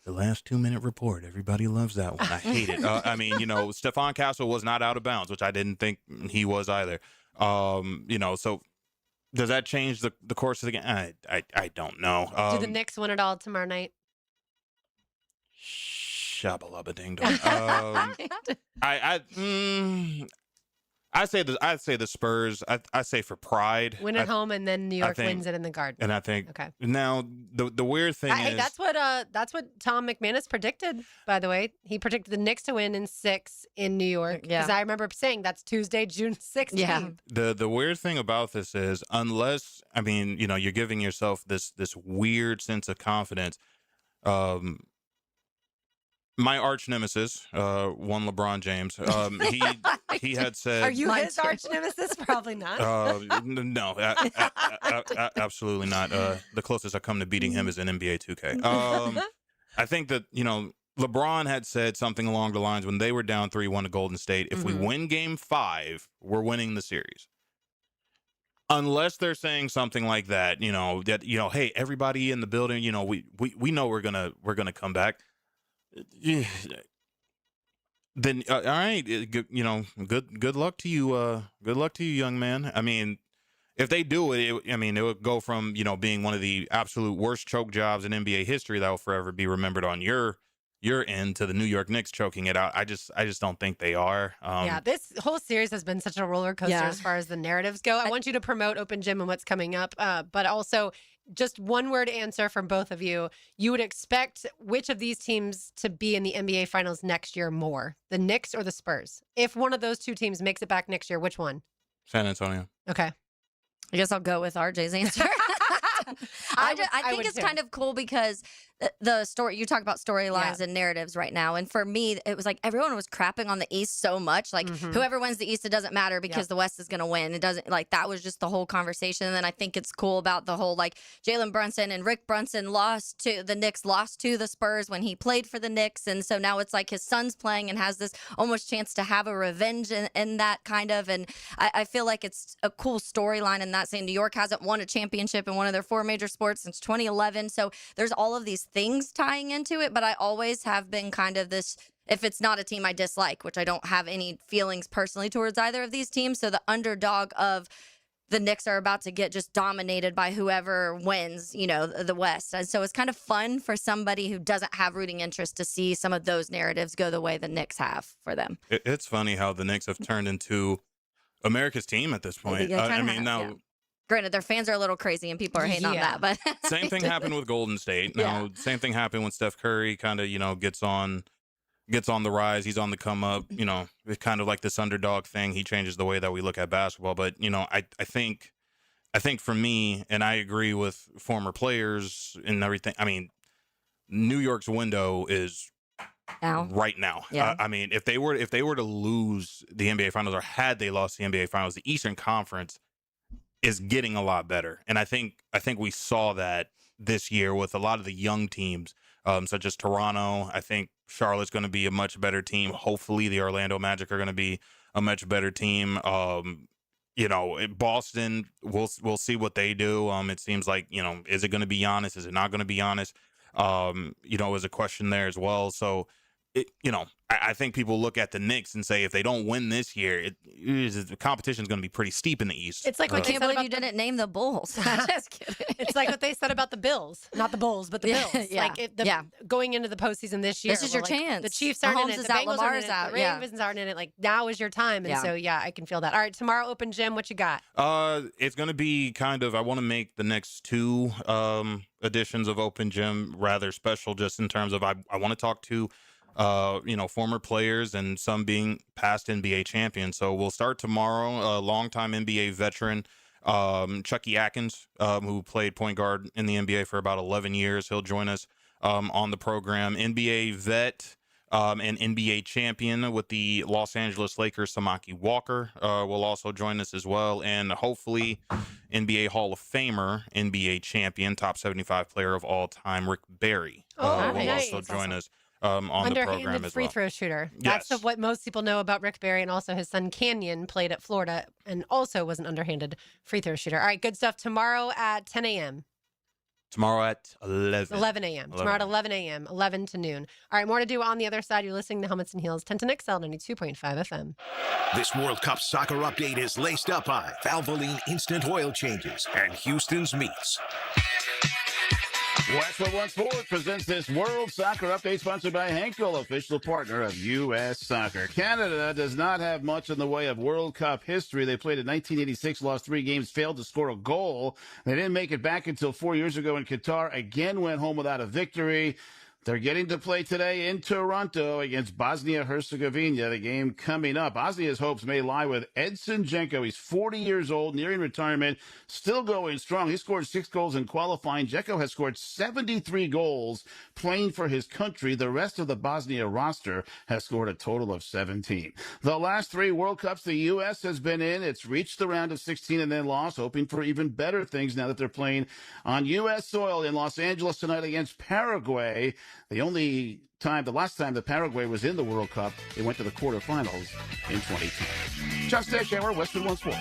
The last 2-minute report. Everybody loves that one. I hate it. Stephon Castle was not out of bounds, which I didn't think he was either. So does that change the course of the game? I don't know. Do the Knicks win it all tomorrow night? Shabba-lubba ding dong. I'd say the Spurs. I say for pride. Win at home, and then New York wins it in the Garden. And I think okay. Now the weird thing is, hey, that's what Tom McManus predicted. By the way, he predicted the Knicks to win in 6 in New York. Because I remember saying that's Tuesday, June 16th. Yeah. The weird thing about this is, unless you're giving yourself this weird sense of confidence. My arch nemesis, one LeBron James, he had said... Are you his arch nemesis? Probably not. No, absolutely not. The closest I come to beating him is in NBA 2K. I think that, LeBron had said something along the lines when they were down 3-1 to Golden State, if we win Game 5, we're winning the series. Unless they're saying something like that, hey, everybody in the building, we know we're gonna come back. Then all right, good luck to you. Good luck to you, young man. I mean, if they do it, it would go from being one of the absolute worst choke jobs in NBA history that will forever be remembered on your end to the New York Knicks choking it out. I just don't think they are. This whole series has been such a roller coaster as far as the narratives go. I want you to promote Open Gym and what's coming up, but also just one word answer from both of you. You would expect which of these teams to be in the NBA Finals next year more, the Knicks or the Spurs? If one of those two teams makes it back next year, which one? San Antonio. Okay. I guess I'll go with RJ's answer. I think it's kind of cool because the story, you talk about storylines and narratives right now. And for me, it was like everyone was crapping on the East so much. Like whoever wins the East, it doesn't matter because the West is going to win. It doesn't that was just the whole conversation. And then I think it's cool about the whole Jalen Brunson and Rick Brunson lost to the the Spurs when he played for the Knicks. And so now it's like his son's playing and has this almost chance to have a revenge in that kind of. And I feel like it's a cool storyline in that saying New York hasn't won a championship in one of their 4 major sports since 2011. So there's all of these things tying into it, but I always have been kind of this, if it's not a team I dislike, which I don't have any feelings personally towards either of these teams. So the underdog of the Knicks are about to get just dominated by whoever wins, the West. And so it's kind of fun for somebody who doesn't have rooting interest to see some of those narratives go the way the Knicks have for them. It's funny how the Knicks have turned into America's team at this point. Granted, their fans are a little crazy and people are hating on that, but same thing happened with Golden State. Now, same thing happened when Steph Curry kind of, gets on the rise. He's on the come up, it's kind of like this underdog thing. He changes the way that we look at basketball. But, I think for me, and I agree with former players and everything. I mean, New York's window is right now. Yeah. If they were to lose the NBA Finals, or had they lost the NBA Finals, the Eastern Conference is getting a lot better. And I think we saw that this year with a lot of the young teams, such as Toronto. I think Charlotte's going to be a much better team. Hopefully the Orlando Magic are going to be a much better team. Boston, we'll see what they do. It seems like, is it going to be Giannis? Is it not going to be Giannis? Is a question there as well. So, I think people look at the Knicks and say if they don't win this year, the competition is going to be pretty steep in the East. It's like I can't believe you didn't name the Bulls. Just kidding. It's like what they said about the Bills, not the Bulls, but the Bills. Going into the postseason this year, this is your chance. The Chiefs aren't in it. The Bengals aren't in it. The Ravens aren't in it. Now is your time, and so I can feel that. All right, tomorrow Open Gym, what you got? It's going to be I want to make the next 2 editions of Open Gym rather special, just in terms of I want to talk to former players and some being past NBA champions. So we'll start tomorrow. A longtime NBA veteran, Chucky Atkins, who played point guard in the NBA for about 11 years. He'll join us on the program. NBA vet and NBA champion with the Los Angeles Lakers, Samaki Walker, will also join us as well. And hopefully NBA Hall of Famer, NBA champion, top 75 player of all time, Rick Barry, will also join us. On the program as free well. Throw shooter. Yes. That's what most people know about Rick Barry, and also his son Canyon played at Florida and also was an underhanded free throw shooter. All right, good stuff. Tomorrow at 10 a.m. Tomorrow at 11. 11 a.m. Tomorrow at 11 a.m., 11 to noon. All right, more to do on the other side. You're listening to Helmets and Heels, 10 to XL, 92.5 FM. This World Cup soccer update is laced up by Valvoline Instant Oil Changes and Houston's Meats. Westwood One Sports presents this World Soccer Update sponsored by Henkel, official partner of U.S. Soccer. Canada does not have much in the way of World Cup history. They played in 1986, lost 3 games, failed to score a goal. They didn't make it back until 4 years ago in Qatar. Again, went home without a victory. They're getting to play today in Toronto against Bosnia-Herzegovina, the game coming up. Bosnia's hopes may lie with Edson Dženko. He's 40 years old, nearing retirement, still going strong. He scored 6 goals in qualifying. Dženko has scored 73 goals playing for his country. The rest of the Bosnia roster has scored a total of 17. The last 3 World Cups the U.S. has been in, it's reached the round of 16 and then lost, hoping for even better things now that they're playing on U.S. soil in Los Angeles tonight against Paraguay. The last time that Paraguay was in the World Cup, they went to the quarterfinals in 2010. Just a shower, Westwood One Sports.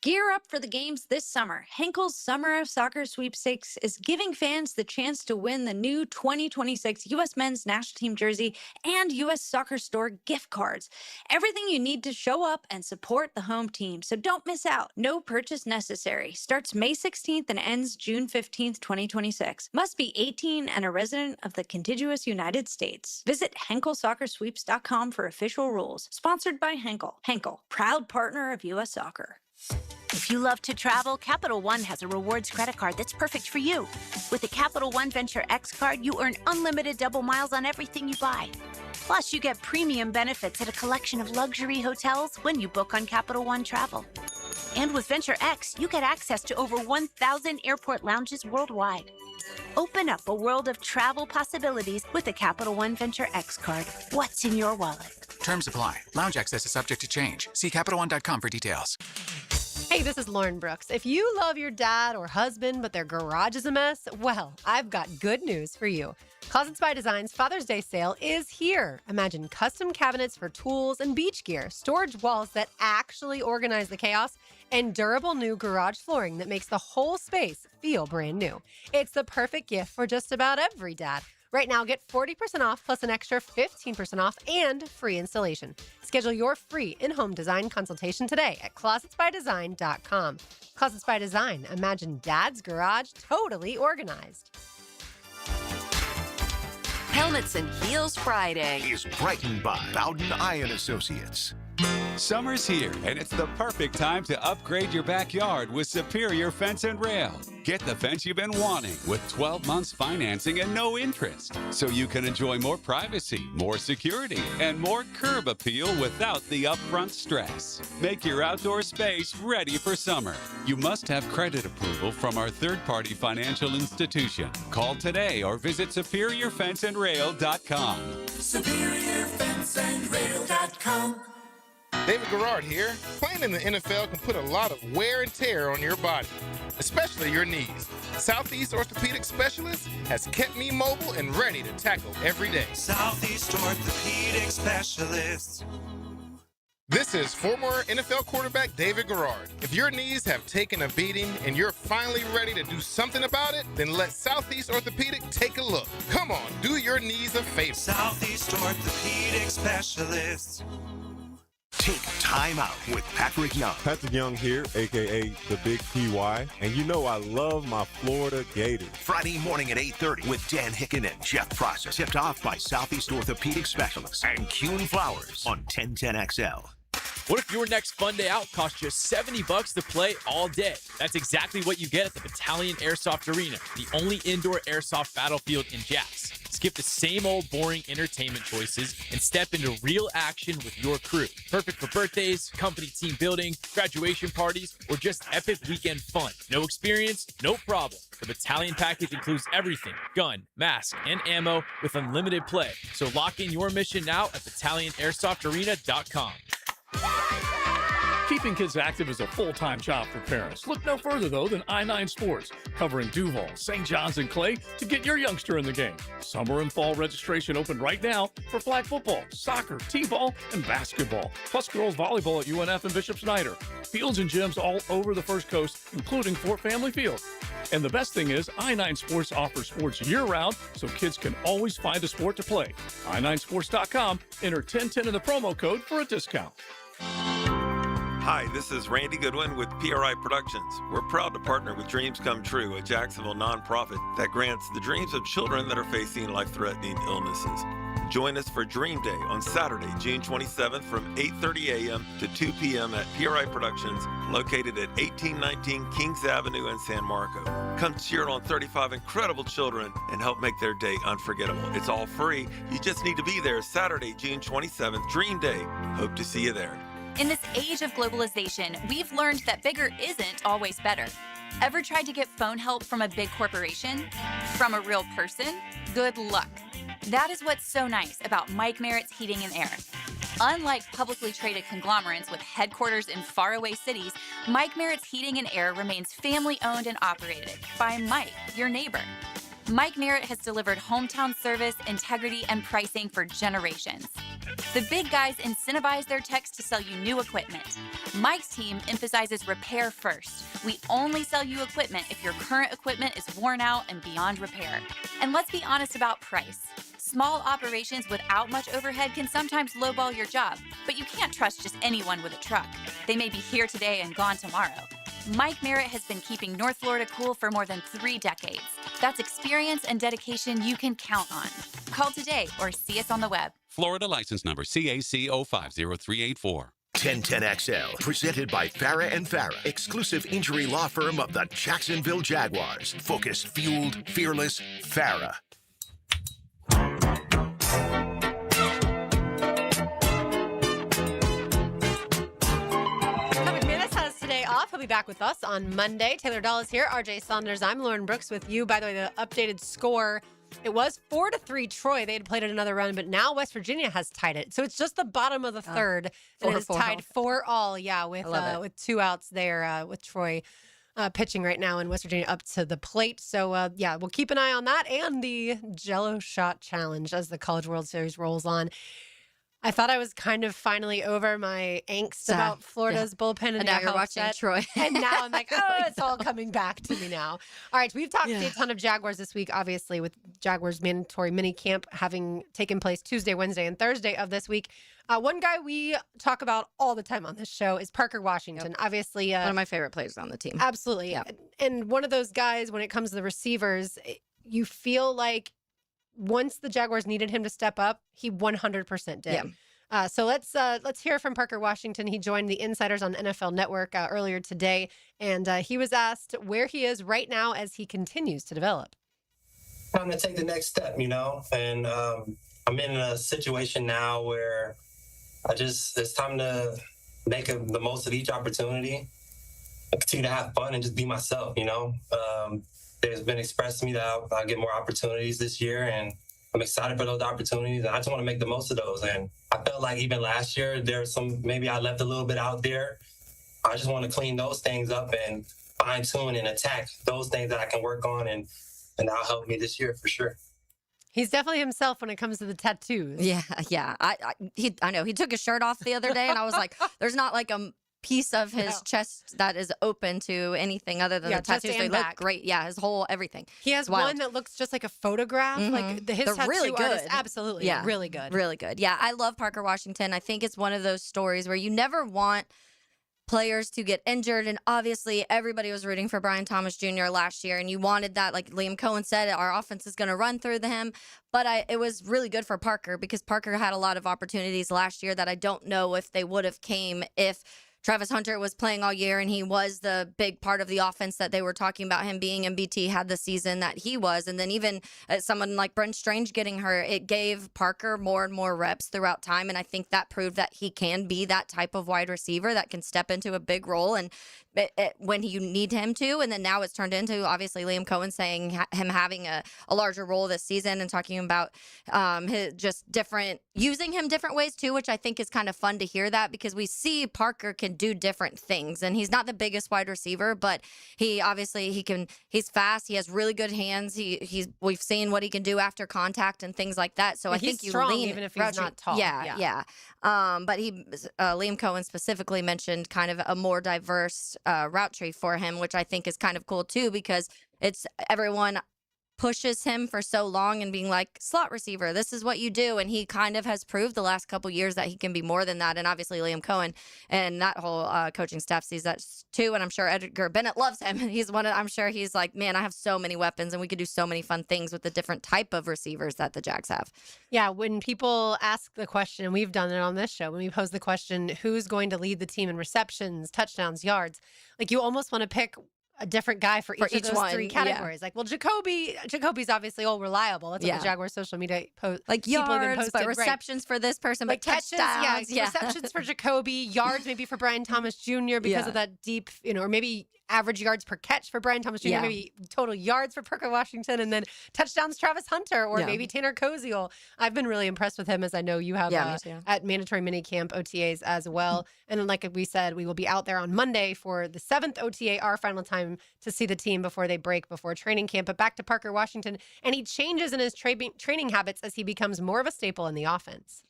Gear up for the games this summer. Henkel's Summer of Soccer Sweepstakes is giving fans the chance to win the new 2026 U.S. Men's National Team jersey and U.S. Soccer Store gift cards. Everything you need to show up and support the home team, so don't miss out. No purchase necessary. Starts May 16th and ends June 15th, 2026. Must be 18 and a resident of the contiguous United States. Visit HenkelSoccerSweeps.com for official rules. Sponsored by Henkel. Henkel, proud partner of U.S. Soccer. If you love to travel, Capital One has a rewards credit card that's perfect for you. With the Capital One Venture X card, you earn unlimited double miles on everything you buy. Plus, you get premium benefits at a collection of luxury hotels when you book on Capital One Travel. And with Venture X, you get access to over 1,000 airport lounges worldwide. Open up a world of travel possibilities with the Capital One Venture X card. What's in your wallet? Terms apply. Lounge access is subject to change. See CapitalOne.com for details. Hey, this is Lauren Brooks. If you love your dad or husband, but their garage is a mess, well, I've got good news for you. Closets by Design's Father's Day sale is here. Imagine custom cabinets for tools and beach gear, storage walls that actually organize the chaos, and durable new garage flooring that makes the whole space feel brand new. It's the perfect gift for just about every dad. Right now, get 40% off plus an extra 15% off and free installation. Schedule your free in-home design consultation today at closetsbydesign.com. Closets by Design. Imagine Dad's garage totally organized. Helmets and Heels Friday is brightened by Bowden Iron Associates. Summer's here, and it's the perfect time to upgrade your backyard with Superior Fence and Rail. Get the fence you've been wanting with 12 months financing and no interest, so you can enjoy more privacy, more security, and more curb appeal without the upfront stress. Make your outdoor space ready for summer. You must have credit approval from our third-party financial institution. Call today or visit SuperiorFenceandRail.com. SuperiorFenceandRail.com. David Garrard here. Playing in the NFL can put a lot of wear and tear on your body, especially your knees. Southeast Orthopedic Specialist has kept me mobile and ready to tackle every day. Southeast Orthopedic Specialist. This is former NFL quarterback David Garrard. If your knees have taken a beating and you're finally ready to do something about it, then let Southeast Orthopedic take a look. Come on, do your knees a favor. Southeast Orthopedic Specialist. Take time out with Patrick Young. Patrick Young here, a.k.a. the Big PY. And you know I love my Florida Gators. Friday morning at 8:30 with Dan Hicken and Jeff Prosser. Tipped off by Southeast Orthopedic Specialists and Kuhn Flowers on 1010XL. What if your next fun day out costs you $70 to play all day? That's exactly what you get at the Battalion Airsoft Arena, the only indoor airsoft battlefield in Jax. Skip the same old boring entertainment choices and step into real action with your crew. Perfect for birthdays, company team building, graduation parties, or just epic weekend fun. No experience, no problem. The Battalion package includes everything: gun, mask, and ammo with unlimited play. So lock in your mission now at BattalionAirsoftArena.com. Keeping kids active is a full-time job for parents. Look no further, though, than I-9 Sports, covering Duval, St. John's, and Clay to get your youngster in the game. Summer and fall registration open right now for flag football, soccer, t-ball, and basketball, plus girls volleyball at UNF and Bishop Snyder. Fields and gyms all over the First Coast, including Fort Family Field. And the best thing is, I-9 Sports offers sports year-round, so kids can always find a sport to play. I9sports.com, enter 1010 in the promo code for a discount. Hi, this is Randy Goodwin with PRI Productions. We're proud to partner with Dreams Come True, a Jacksonville nonprofit that grants the dreams of children that are facing life-threatening illnesses. Join us for Dream Day on Saturday, June 27th from 8:30 a.m. to 2 p.m. at PRI Productions, located at 1819 Kings Avenue in San Marco. Come cheer on 35 incredible children and help make their day unforgettable. It's all free. You just need to be there Saturday, June 27th, Dream Day. Hope to see you there. In this age of globalization, we've learned that bigger isn't always better. Ever tried to get phone help from a big corporation? From a real person? Good luck. That is what's so nice about Mike Merritt's Heating and Air. Unlike publicly traded conglomerates with headquarters in faraway cities, Mike Merritt's Heating and Air remains family-owned and operated by Mike, your neighbor. Mike Merritt has delivered hometown service, integrity, and pricing for generations. The big guys incentivize their techs to sell you new equipment. Mike's team emphasizes repair first. We only sell you equipment if your current equipment is worn out and beyond repair. And let's be honest about price. Small operations without much overhead can sometimes lowball your job, but you can't trust just anyone with a truck. They may be here today and gone tomorrow. Mike Merritt has been keeping North Florida cool for more than 3 decades. That's experience and dedication you can count on. Call today or see us on the web. Florida license number CAC 050384. 1010XL, presented by Farah and Farah, exclusive injury law firm of the Jacksonville Jaguars. Focused, fueled, fearless, Farah. Off. He'll be back with us on Monday. Taylor Dahl is here. RJ Saunders. I'm Lauren Brooks with you. By the way, the updated score, it was 4-3 Troy. They had played it another run, but now West Virginia has tied it. So it's just the bottom of the third. And it is tied 4-all. Yeah, with 2 outs there with Troy pitching right now and West Virginia up to the plate. So, yeah, we'll keep an eye on that and the Jell-O Shot Challenge as the College World Series rolls on. I thought I was kind of finally over my angst about Florida's bullpen. And now you're watching Troy. And now I'm like, oh, it's all coming back to me now. All right, we've talked a ton of Jaguars this week, obviously, with Jaguars mandatory mini camp having taken place Tuesday, Wednesday, and Thursday of this week. One guy we talk about all the time on this show is Parker Washington. Yep. Obviously, one of my favorite players on the team. Absolutely. Yep. And one of those guys, when it comes to the receivers, you feel like once the Jaguars needed him to step up, he 100% did. Yeah. So let's hear from Parker Washington. He joined the Insiders on NFL Network earlier today, and he was asked where he is right now as he continues to develop. Time to take the next step, and I'm in a situation now where it's time to make the most of each opportunity, continue to have fun and just be myself, There's been expressed to me that I'll get more opportunities this year, and I'm excited for those opportunities, and I just want to make the most of those. And I felt like even last year, maybe I left a little bit out there. I just want to clean those things up and fine tune and attack those things that I can work on, and that'll help me this year for sure. He's definitely himself when it comes to the tattoos. Yeah. I know. He took his shirt off the other day, and I was like, there's not like a piece of his chest that is open to anything other than the tattoos. They look great. Yeah, his whole everything. He has one that looks just like a photograph. Mm-hmm. Like his tattoo really good. Artist, absolutely. Yeah, really good. Really good. Yeah, I love Parker Washington. I think it's one of those stories where you never want players to get injured, and obviously everybody was rooting for Brian Thomas Jr. last year, and you wanted that, like Liam Cohen said, our offense is going to run through him, but it was really good for Parker because Parker had a lot of opportunities last year that I don't know if they would have came if Travis Hunter was playing all year, and he was the big part of the offense that they were talking about him being, and BT had the season that he was. And then even someone like Brent Strange getting hurt, it gave Parker more and more reps throughout time. And I think that proved that he can be that type of wide receiver that can step into a big role and when you need him to. And then now it's turned into, obviously, Liam Cohen saying him having a larger role this season and talking about his just using him different ways too, which I think is kind of fun to hear that because we see Parker can do different things. And he's not the biggest wide receiver, but he's fast. He has really good hands. We've seen what he can do after contact and things like that. So I think you strong, lean even if he's not tall. Yeah. But Liam Cohen specifically mentioned kind of a more diverse route tree for him, which I think is kind of cool too, because it's everyone pushes him for so long and being like, slot receiver, this is what you do. And he kind of has proved the last couple years that he can be more than that. And obviously Liam Cohen and that whole coaching staff sees that too. And I'm sure Edgar Bennett loves him. He's I'm sure he's like, man, I have so many weapons and we could do so many fun things with the different type of receivers that the Jags have. Yeah, when people ask the question, we've done it on this show, when we pose the question, who's going to lead the team in receptions, touchdowns, yards, like you almost want to pick a different guy for each of those one, three categories. Like, well, Jakobi's obviously all reliable. That's what the Jaguars social media post. Like yards, but receptions for this person, like but touchdowns. Receptions for Jakobi, yards maybe for Brian Thomas Jr. because of that deep, or maybe average yards per catch for Brian Thomas Jr., maybe total yards for Parker Washington, and then touchdowns Travis Hunter or maybe Tanner Koziel. I've been really impressed with him, as I know you have at mandatory minicamp OTAs as well. And then, like we said, we will be out there on Monday for the 7th OTA, our final time to see the team before they break before training camp. But back to Parker Washington, and he changes in his training habits as he becomes more of a staple in the offense.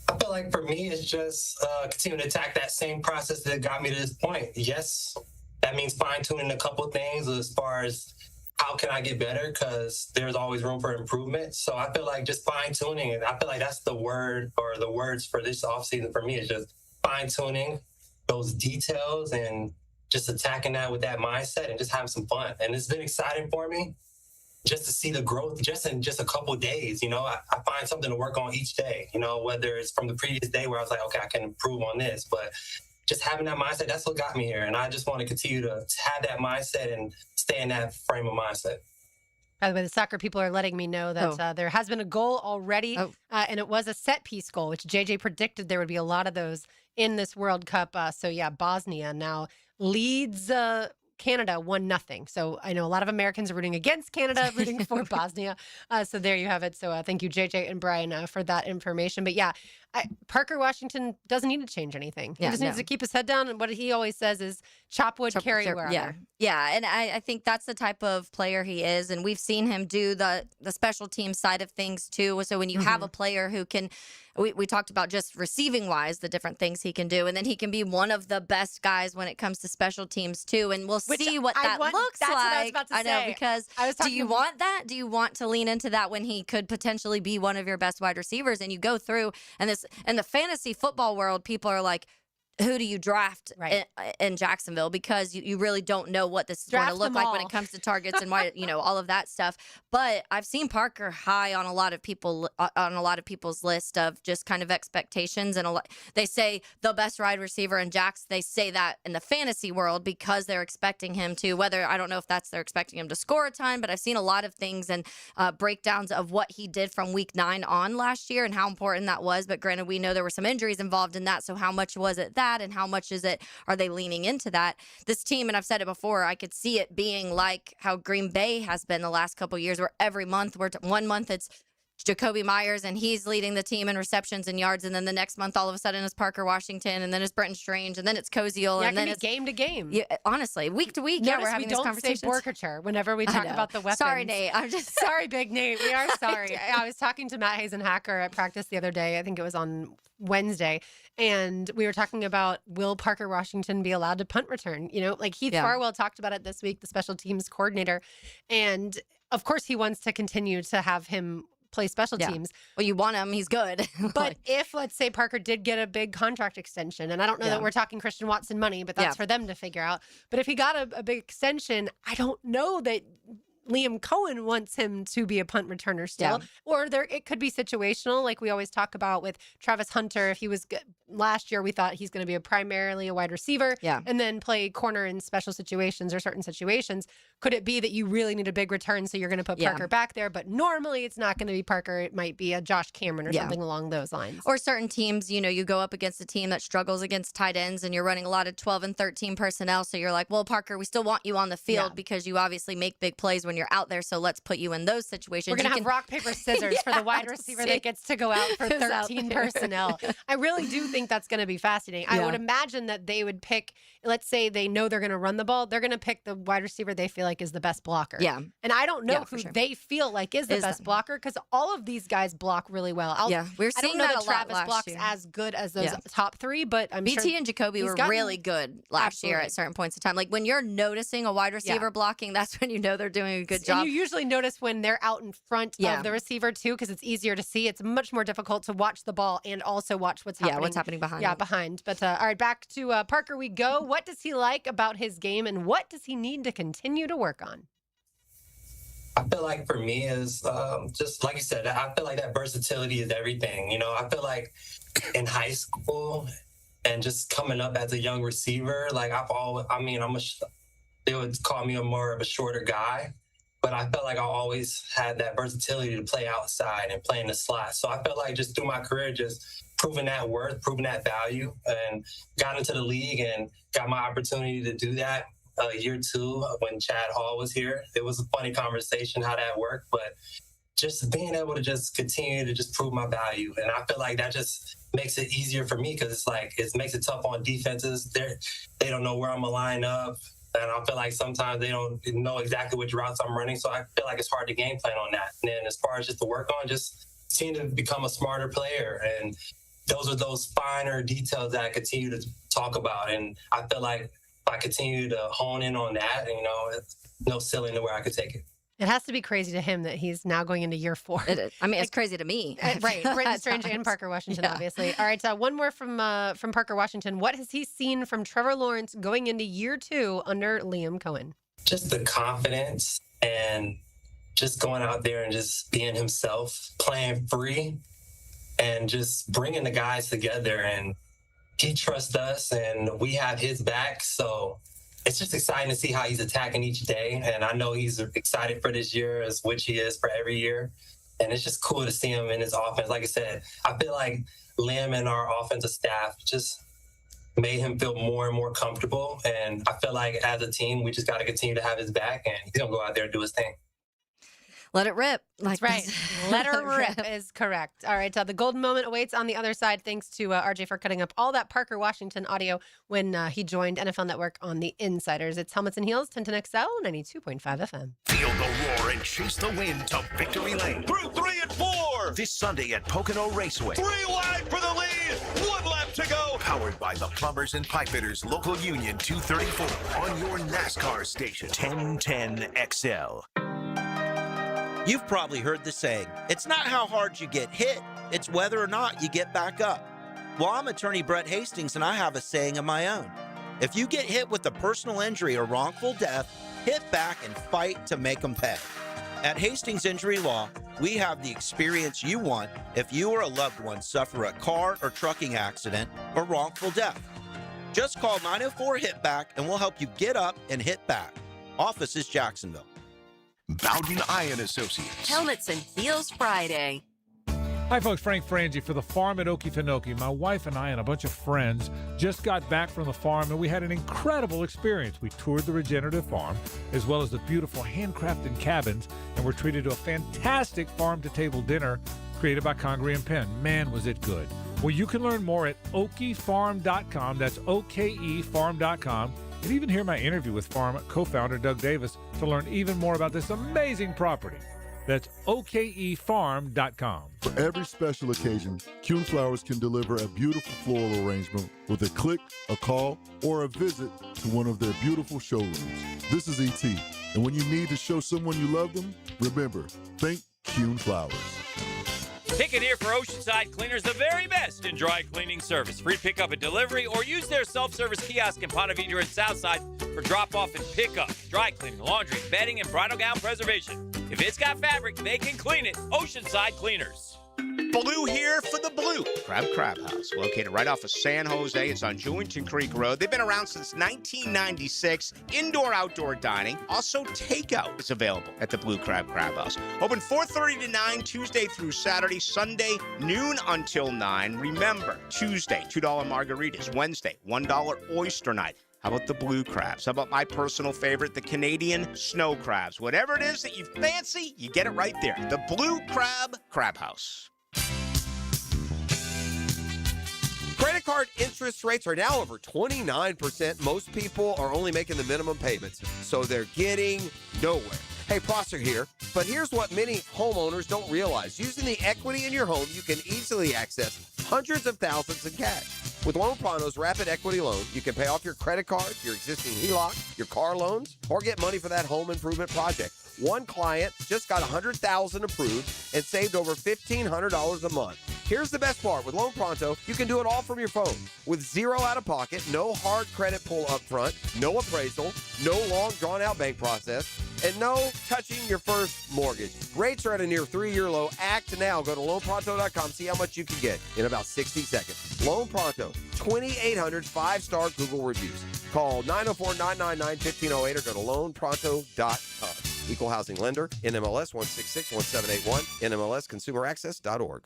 I feel like for me, it's just continue to attack that same process that got me to this point. Yes, that means fine-tuning a couple things as far as how can I get better, because there's always room for improvement. So I feel like just fine-tuning, and I feel like that's the word or the words for this offseason for me is just fine-tuning those details and just attacking that with that mindset and just having some fun. And it's been exciting for me just to see the growth just in just a couple of days. I find something to work on each day, whether it's from the previous day where I was like, okay, I can improve on this, but just having that mindset, that's what got me here. And I just want to continue to have that mindset and stay in that frame of mindset. By the way, the soccer people are letting me know that there has been a goal already, and it was a set-piece goal, which JJ predicted there would be a lot of those in this World Cup. Bosnia now leads Canada 1-0. So I know a lot of Americans are rooting against Canada, rooting for Bosnia. So there you have it. So thank you, JJ and Brian, for that information. But yeah, Parker Washington doesn't need to change anything. He just needs to keep his head down. And what he always says is chop wood, carry wherever. Yeah. And I think that's the type of player he is. And we've seen him do the special team side of things too. So when you have a player who can, we talked about just receiving wise, the different things he can do. And then he can be one of the best guys when it comes to special teams too. And we'll see what that looks like. What I was about to say. I know, because do you want that? Do you want to lean into that when he could potentially be one of your best wide receivers? And you go through, and in the fantasy football world, people are like, who do you draft in Jacksonville? Because you really don't know what this is going to look like when it comes to targets and why, all of that stuff. But I've seen Parker high on a lot of people's list of just kind of expectations. And they say the best wide receiver in Jax. They say that in the fantasy world because they're expecting him to, whether I don't know if they're expecting him to score a ton, but I've seen a lot of things and breakdowns of what he did from week 9 on last year and how important that was. But granted, we know there were some injuries involved in that. So how much was it that? And how much are they leaning into that? This team, and I've said it before, I could see it being like how Green Bay has been the last couple of years, where every month, 1 month it's Jakobi Meyers and he's leading the team in receptions and yards, and then the next month all of a sudden it's Parker Washington, and then it's Brenton Strange, and then it's Koziel, and then it's game to game. Yeah, honestly, week to week. Notice we're having we these conversations. Don't say Borkature whenever we talk about the weapons. Sorry, Nate. I'm just sorry, Big Nate. We are sorry. I was talking to Matt Hazen-Hacker at practice the other day. I think it was on Wednesday, and we were talking about, will Parker Washington be allowed to punt return? Like Heath Farwell talked about it this week, the special teams coordinator, and of course he wants to continue to have him play special teams. Well, you want him, he's good. But if, let's say, Parker did get a big contract extension, and I don't know that we're talking Christian Watson money, but that's for them to figure out. But if he got a big extension, I don't know that Liam Cohen wants him to be a punt returner still. Or it could be situational, like we always talk about with Travis Hunter. If he was last year, we thought he's going to be primarily a wide receiver and then play corner in special situations or certain situations. Could it be that you really need a big return, so you're going to put Parker back there? But normally it's not going to be Parker. It might be a Josh Cameron or something along those lines. Or certain teams, you go up against a team that struggles against tight ends and you're running a lot of 12 and 13 personnel. So you're like, well, Parker, we still want you on the field because you obviously make big plays when you're out there. So let's put you in those situations. We're going to have rock, paper, scissors for the wide receiver that gets to go out for 13 personnel. I really do think think that's going to be fascinating. I would imagine that they would pick, let's say they know they're going to run the ball, they're going to pick the wide receiver they feel like is the best blocker. Yeah. And I don't know who they feel like is the best blocker, because all of these guys block really well. We're seeing that a lot Travis last blocks year. as good as those top three, but I'm BT sure and Jakobi were really good last year at certain points in time. Like when you're noticing a wide receiver blocking, that's when you know they're doing a good job. And you usually notice when they're out in front of the receiver too, because it's easier to see. It's much more difficult to watch the ball and also watch what's happening. Yeah, what's happening behind. Yeah, behind. But all right, back to Parker we go. What does he like about his game, and what does he need to continue to work on? I feel like for me is just like you said, I feel like that versatility is everything. You know, I feel like in high school and just coming up as a young receiver, like they would call me more of a shorter guy, but I felt like I always had that versatility to play outside and play in the slot. So I felt like just through my career, just proving that worth, proving that value, and got into the league and got my opportunity to do that. Year 2 when Chad Hall was here. It was a funny conversation how that worked, but just being able to just continue to just prove my value. And I feel like that just makes it easier for me, because it's like, it makes it tough on defenses. They don't know where I'm going to line up. And I feel like sometimes they don't know exactly which routes I'm running. So I feel like it's hard to game plan on that. And then as far as just to work on, just seem to become a smarter player. And those are those finer details that I continue to talk about. And I feel like I continue to hone in on that, and, it's no ceiling to where I could take it. It has to be crazy to him that he's now going into year 4. It is. I mean, it's crazy to me. Right. Britton Strange and Parker Washington, obviously. All right. One more from Parker Washington. What has he seen from Trevor Lawrence going into year 2 under Liam Cohen? Just the confidence and just going out there and just being himself, playing free, and just bringing the guys together. And he trusts us, and we have his back. So it's just exciting to see how he's attacking each day. And I know he's excited for this year, as which he is for every year. And it's just cool to see him in his offense. Like I said, I feel like Liam and our offensive staff just made him feel more and more comfortable. And I feel like as a team, we just got to continue to have his back, and he's going to go out there and do his thing. Let it rip. That's right. Let her rip is correct. All right. The golden moment awaits on the other side. Thanks to RJ for cutting up all that Parker Washington audio when he joined NFL Network on the Insiders. It's Helmets and Heels, 1010XL, 92.5 FM. Feel the roar and chase the wind to victory lane. Through 3 and 4. This Sunday at Pocono Raceway. 3 wide for the lead. 1 lap to go. Powered by the Plumbers and Pipefitters Local Union 234 on your NASCAR station. 1010XL. You've probably heard the saying, it's not how hard you get hit, it's whether or not you get back up. Well, I'm attorney Brett Hastings, and I have a saying of my own. If you get hit with a personal injury or wrongful death, hit back and fight to make them pay. At Hastings Injury Law, we have the experience you want if you or a loved one suffer a car or trucking accident or wrongful death. Just call 904-HIT-BACK and we'll help you get up and hit back. Office is Jacksonville. Bowden Iron Associates. Helmets and Heels Friday. Hi, folks. Frank Frangie for the farm at Okefenokee. My wife and I and a bunch of friends just got back from the farm, and we had an incredible experience. We toured the regenerative farm, as well as the beautiful handcrafted cabins, and were treated to a fantastic farm-to-table dinner created by Congreve and Penn. Man, was it good. Well, you can learn more at okefarm.com. That's okefarm.com. And even hear my interview with farm co-founder Doug Davis to learn even more about this amazing property. That's okefarm.com. For every special occasion, Kuhn Flowers can deliver a beautiful floral arrangement with a click, a call, or a visit to one of their beautiful showrooms. This is E.T., and when you need to show someone you love them, remember, think Kuhn Flowers. Picket here for Oceanside Cleaners, the very best in dry cleaning service. Free pickup and delivery, or use their self-service kiosk in Ponte Vedra and Southside for drop-off and pickup. Dry cleaning, laundry, bedding, and bridal gown preservation. If it's got fabric, they can clean it. Oceanside Cleaners. Blue here for the Blue Crab House, located right off of San Jose. It's on Jewington Creek Road. They've been around since 1996. Indoor-outdoor dining. Also, takeout is available at the Blue Crab House. Open 4:30 to 9, Tuesday through Saturday. Sunday, noon until 9. Remember, Tuesday, $2 margaritas. Wednesday, $1 oyster night. How about the blue crabs? How about my personal favorite, the Canadian snow crabs? Whatever it is that you fancy, you get it right there. The Blue Crab House. Credit card interest rates are now over 29%. Most people are only making the minimum payments, so they're getting nowhere. Hey, Prosser here, but here's what many homeowners don't realize. Using the equity in your home, you can easily access hundreds of thousands in cash. With Loan Pronto's Rapid Equity Loan, you can pay off your credit card, your existing HELOC, your car loans, or get money for that home improvement project. One client just got $100,000 approved and saved over $1,500 a month. Here's the best part. With Loan Pronto, you can do it all from your phone. With zero out-of-pocket, no hard credit pull up front, no appraisal, no long drawn-out bank process, and no touching your first mortgage. Rates are at a near 3-year low. Act now. Go to loanpronto.com. See how much you can get in about 60 seconds. Loan Pronto, 2,800 5-star Google reviews. Call 904-999-1508 or go to loanpronto.com. Equal housing lender, NMLS 1661781, NMLSconsumeraccess.org.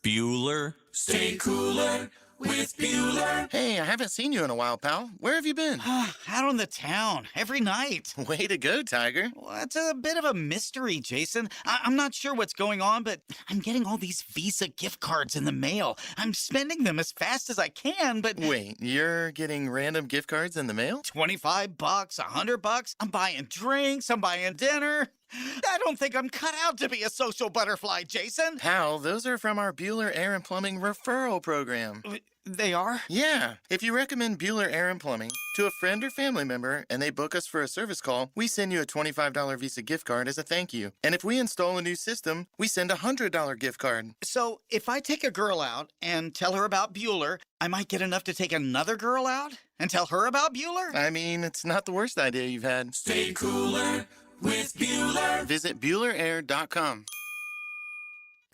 Bueller. Stay cooler with Bueller. Hey, I haven't seen you in a while, pal. Where have you been? Out on the town, every night. Way to go, Tiger. Well, it's a bit of a mystery, Jason. I'm not sure what's going on, but I'm getting all these Visa gift cards in the mail. I'm spending them as fast as I can, but... Wait, you're getting random gift cards in the mail? $25, $100. I'm buying drinks, I'm buying dinner. I don't think I'm cut out to be a social butterfly, Jason. Pal, those are from our Bueller Air and Plumbing referral program. They are? Yeah. If you recommend Bueller Air and Plumbing to a friend or family member and they book us for a service call, we send you a $25 Visa gift card as a thank you. And if we install a new system, we send a $100 gift card. So if I take a girl out and tell her about Bueller, I might get enough to take another girl out and tell her about Bueller? I mean, it's not the worst idea you've had. Stay cooler with Bueller. Visit BuellerAir.com.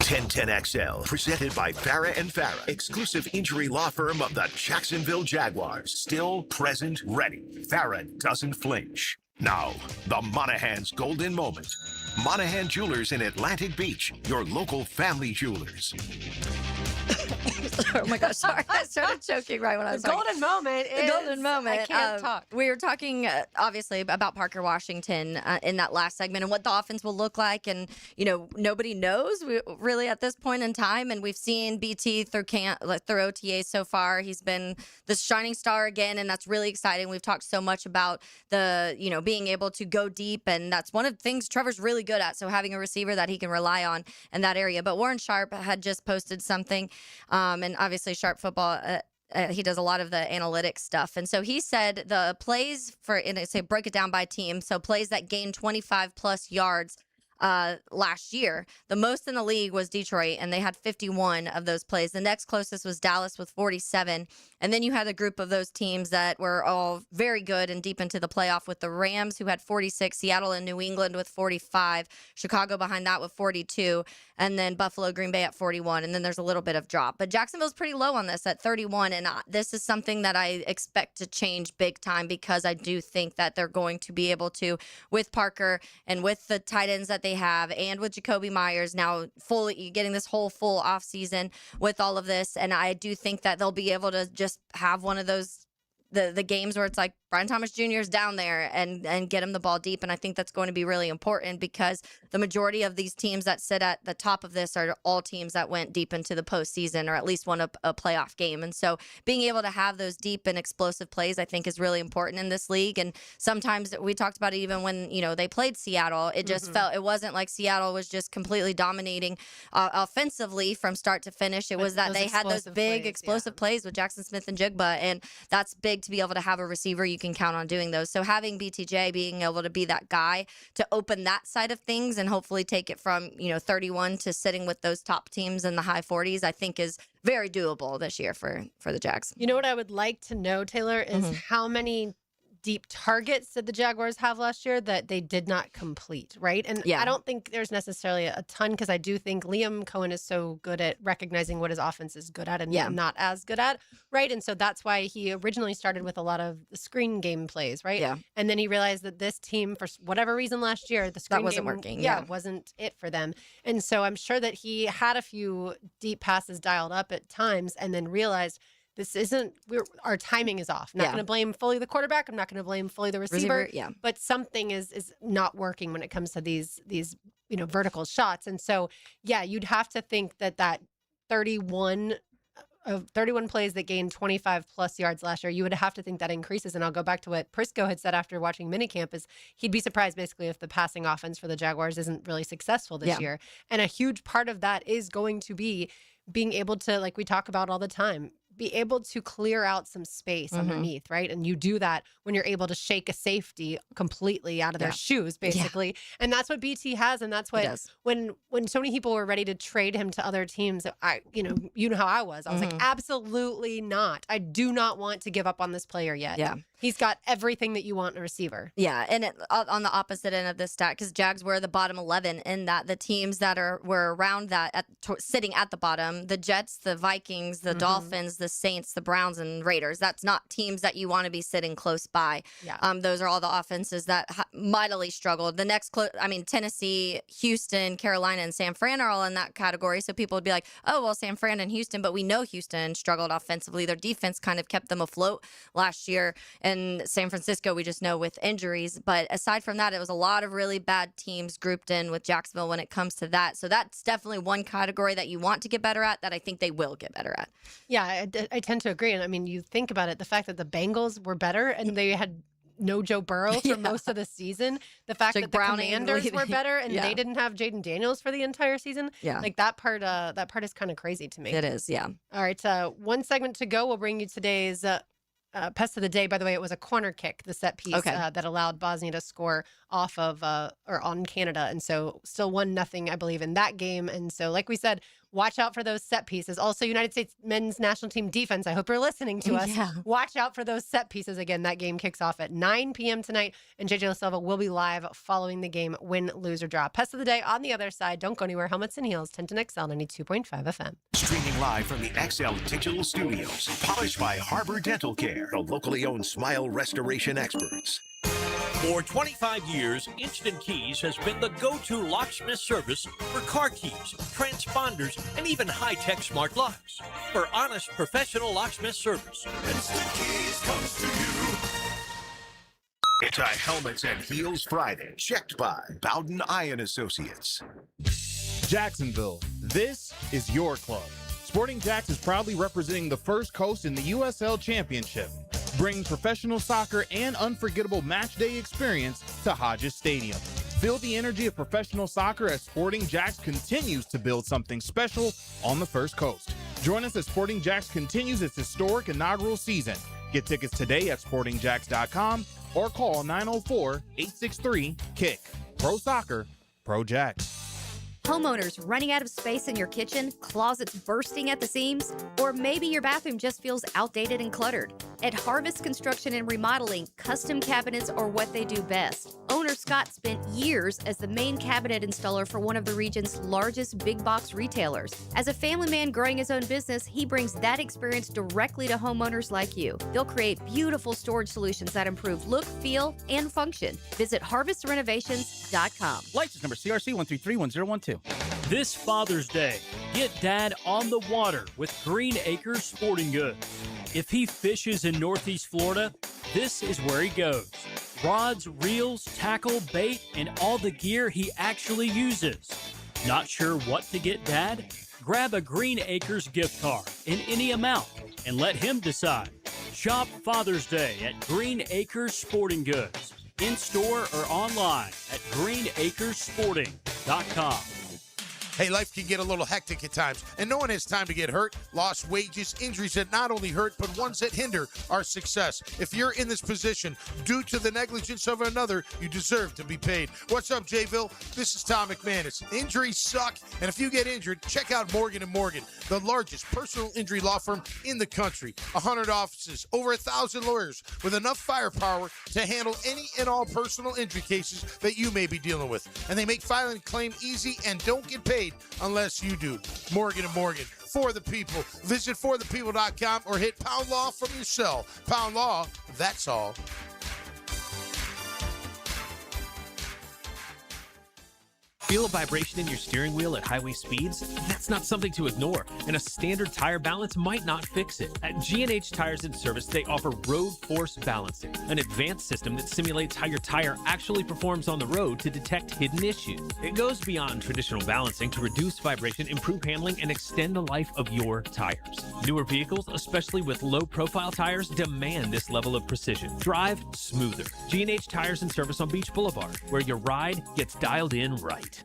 1010XL, presented by Farah and Farah, exclusive injury law firm of the Jacksonville Jaguars. Still present, ready. Farah doesn't flinch. Now, the Monahan's golden moment. Monahan Jewelers in Atlantic Beach, your local family jewelers. Oh my gosh, sorry. I started choking right when I was The golden moment is... The golden moment. I can't talk. We were talking, obviously, about Parker Washington in that last segment and what the offense will look like. And, you know, nobody knows really at this point in time. And we've seen BT through OTA so far. He's been the shining star again, and that's really exciting. We've talked so much about being able to go deep, and that's one of the things Trevor's really good at. So having a receiver that he can rely on in that area. But Warren Sharp had just posted something, and obviously Sharp Football, he does a lot of the analytics stuff. And so he said the plays break it down by team. So plays that gain 25 plus yards last year, the most in the league was Detroit, and they had 51 of those plays. The next closest was Dallas with 47. And then you had a group of those teams that were all very good and deep into the playoff with the Rams, who had 46, Seattle and New England with 45, Chicago behind that with 42, and then Buffalo, Green Bay at 41. And then there's a little bit of drop. But Jacksonville's pretty low on this at 31. And this is something that I expect to change big time, because I do think that they're going to be able to, with Parker and with the tight ends that they have, and with Jakobi Meyers now fully getting this whole full off season with all of this. And I do think that they'll be able to just have one of those the games where it's like Brian Thomas Jr. is down there and get him the ball deep. And I think that's going to be really important, because the majority of these teams that sit at the top of this are all teams that went deep into the postseason or at least won a playoff game. And so being able to have those deep and explosive plays, I think, is really important in this league. And sometimes we talked about it even when, they played Seattle, it just felt, it wasn't like Seattle was just completely dominating offensively from start to finish. It was that they had those big explosive plays with Jackson Smith and Jigba. And that's big to be able to have a receiver you can count on doing those. So having BTJ being able to be that guy to open that side of things and hopefully take it from 31 to sitting with those top teams in the high 40s, I think is very doable this year for the Jags. You know what I would like to know, Taylor, is how many deep targets did the Jaguars have last year that they did not complete, right? And I don't think there's necessarily a ton, because I do think Liam Cohen is so good at recognizing what his offense is good at and not as good at, right? And so that's why he originally started with a lot of the screen game plays, right? Yeah. And then he realized that this team, for whatever reason last year, the screen that wasn't game, working. wasn't it for them. And so I'm sure that he had a few deep passes dialed up at times and then realized, this isn't, our timing is off. I'm not going to blame fully the quarterback. I'm not going to blame fully the receiver. But something is not working when it comes to these vertical shots. And so, you'd have to think that 31 31 plays that gained 25 plus yards last year. You would have to think that increases. And I'll go back to what Prisco had said after watching minicamp is he'd be surprised basically if the passing offense for the Jaguars isn't really successful this year. And a huge part of that is going to be being able to, like we talk about all the time, be able to clear out some space underneath, right? And you do that when you're able to shake a safety completely out of their shoes, basically. And that's what BT has, and that's what when so many people were ready to trade him to other teams, you know how I was. I was like, absolutely not. I do not want to give up on this player yet. Yeah. He's got everything that you want in a receiver. Yeah, and on the opposite end of this stat, because Jags were the bottom 11 in that, the teams that were around that, sitting at the bottom, the Jets, the Vikings, the Dolphins, the Saints, the Browns, and Raiders. That's not teams that you want to be sitting close by. Yeah. Those are all the offenses that mightily struggled. The next, Tennessee, Houston, Carolina, and San Fran are all in that category. So people would be like, oh, well, San Fran and Houston, but we know Houston struggled offensively. Their defense kind of kept them afloat last year. And San Francisco, we just know with injuries. But aside from that, it was a lot of really bad teams grouped in with Jacksonville when it comes to that. So that's definitely one category that you want to get better at that I think they will get better at. Yeah, I tend to agree. And I mean, you think about it, the fact that the Bengals were better and they had no Joe Burrow for most of the season. The fact that the Commanders were better and they didn't have Jaden Daniels for the entire season. Yeah. Like that part is kind of crazy to me. It is, yeah. All right, one segment to go. We'll bring you today's Pest of the day. By the way, it was a corner kick, the set piece that allowed Bosnia to score off of or on Canada. And so still 1-0, I believe, in that game. And so, like we said, watch out for those set pieces. Also, United States men's national team defense. I hope you're listening to us. Yeah. Watch out for those set pieces. Again, that game kicks off at 9 p.m. tonight, and JJ La Silva will be live following the game, win, lose, or draw. Pest of the day on the other side. Don't go anywhere. Helmets and Heels, Tintin XL 92.5 FM. Streaming live from the XL Digital Studios. Polished by Harbor Dental Care, the locally owned smile restoration experts. For 25 years, Instant Keys has been the go-to locksmith service for car keys, transponders, and even high-tech smart locks. For honest, professional locksmith service, Instant Keys comes to you. It's a Helmets and Heels Friday, checked by Bowden Iron Associates. Jacksonville, this is your club. Sporting Jacks is proudly representing the First Coast in the USL Championship, bringing professional soccer and unforgettable match day experience to Hodges Stadium. Feel the energy of professional soccer as Sporting Jacks continues to build something special on the First Coast. Join us as Sporting Jacks continues its historic inaugural season. Get tickets today at sportingjacks.com or call 904-863-KICK. Pro Soccer, Pro Jacks. Homeowners running out of space in your kitchen, closets bursting at the seams, or maybe your bathroom just feels outdated and cluttered. At Harvest Construction and Remodeling, custom cabinets are what they do best. Owner Scott spent years as the main cabinet installer for one of the region's largest big box retailers. As a family man growing his own business, he brings that experience directly to homeowners like you. They'll create beautiful storage solutions that improve look, feel, and function. Visit harvestrenovations.com. License number CRC 13310112. This Father's Day, get Dad on the water with Green Acres Sporting Goods. If he fishes in Northeast Florida, this is where he goes. Rods, reels, tackle, bait, and all the gear he actually uses. Not sure what to get Dad? Grab a Green Acres gift card in any amount and let him decide. Shop Father's Day at Green Acres Sporting Goods. In-store or online at greenacresporting.com. Hey, life can get a little hectic at times, and no one has time to get hurt, lost wages, injuries that not only hurt, but ones that hinder our success. If you're in this position due to the negligence of another, you deserve to be paid. What's up, Jayville? This is Tom McManus. Injuries suck, and if you get injured, check out Morgan & Morgan, the largest personal injury law firm in the country. 100 offices, over 1,000 lawyers, with enough firepower to handle any and all personal injury cases that you may be dealing with. And they make filing a claim easy and don't get paid unless you do. Morgan & Morgan, for the people. Visit forthepeople.com or hit Pound Law from your cell. Pound Law, that's all. Feel a vibration in your steering wheel at highway speeds? That's not something to ignore, and a standard tire balance might not fix it. At G&H Tires and Service, they offer Road Force Balancing, an advanced system that simulates how your tire actually performs on the road to detect hidden issues. It goes beyond traditional balancing to reduce vibration, improve handling, and extend the life of your tires. Newer vehicles, especially with low-profile tires, demand this level of precision. Drive smoother. G&H Tires and Service on Beach Boulevard, where your ride gets dialed in right.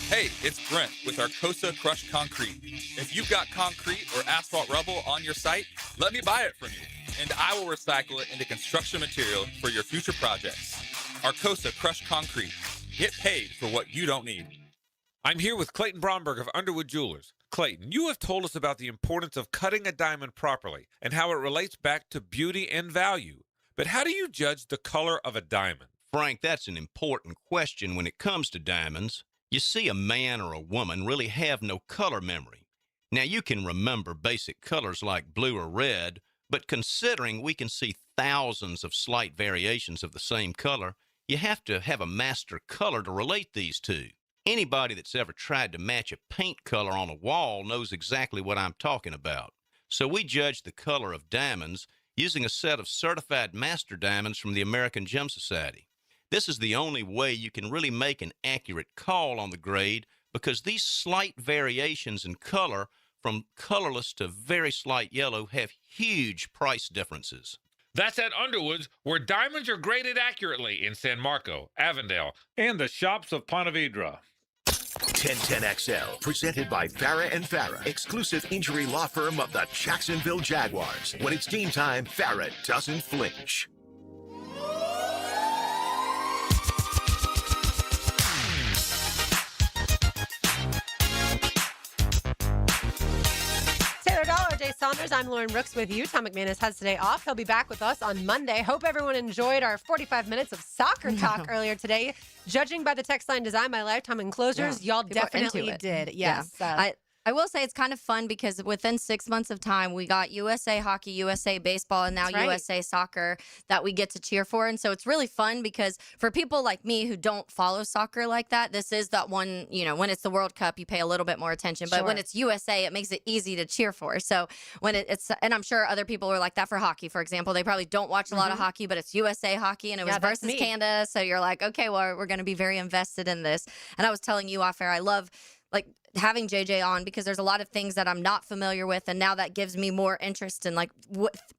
Hey, it's Brent with Arcosa Crushed Concrete. If you've got concrete or asphalt rubble on your site, let me buy it from you, and I will recycle it into construction material for your future projects. Arcosa Crushed Concrete. Get paid for what you don't need. I'm here with Clayton Bromberg of Underwood Jewelers. Clayton, you have told us about the importance of cutting a diamond properly and how it relates back to beauty and value. But how do you judge the color of a diamond? Frank, that's an important question when it comes to diamonds. You see, a man or a woman really have no color memory. Now, you can remember basic colors like blue or red, but considering we can see thousands of slight variations of the same color, you have to have a master color to relate these two. Anybody that's ever tried to match a paint color on a wall knows exactly what I'm talking about. So we judge the color of diamonds using a set of certified master diamonds from the American Gem Society. This is the only way you can really make an accurate call on the grade because these slight variations in color from colorless to very slight yellow have huge price differences. That's at Underwood's, where diamonds are graded accurately in San Marco, Avondale, and the shops of Ponte Vedra. 1010XL, presented by Farah and Farah, exclusive injury law firm of the Jacksonville Jaguars. When it's game time, Farah doesn't flinch. Jay Saunders, I'm Lauren Brooks with you. Tom McManus has today off. He'll be back with us on Monday. Hope everyone enjoyed our 45 minutes of soccer talk earlier today. Judging by the text line Design My Lifetime enclosures, y'all definitely did. Yes. Yeah. I will say it's kind of fun because within 6 months of time, we got USA Hockey, USA Baseball, and now USA Soccer that we get to cheer for. And so it's really fun because for people like me who don't follow soccer like that, this is that one, when it's the World Cup, you pay a little bit more attention. But when it's USA, it makes it easy to cheer for. So when it's, and I'm sure other people are like that for hockey, for example. They probably don't watch a lot of hockey, but it's USA Hockey, and it was versus Canada. So you're like, okay, well, we're going to be very invested in this. And I was telling you off air, I love having JJ on because there's a lot of things that I'm not familiar with, and now that gives me more interest in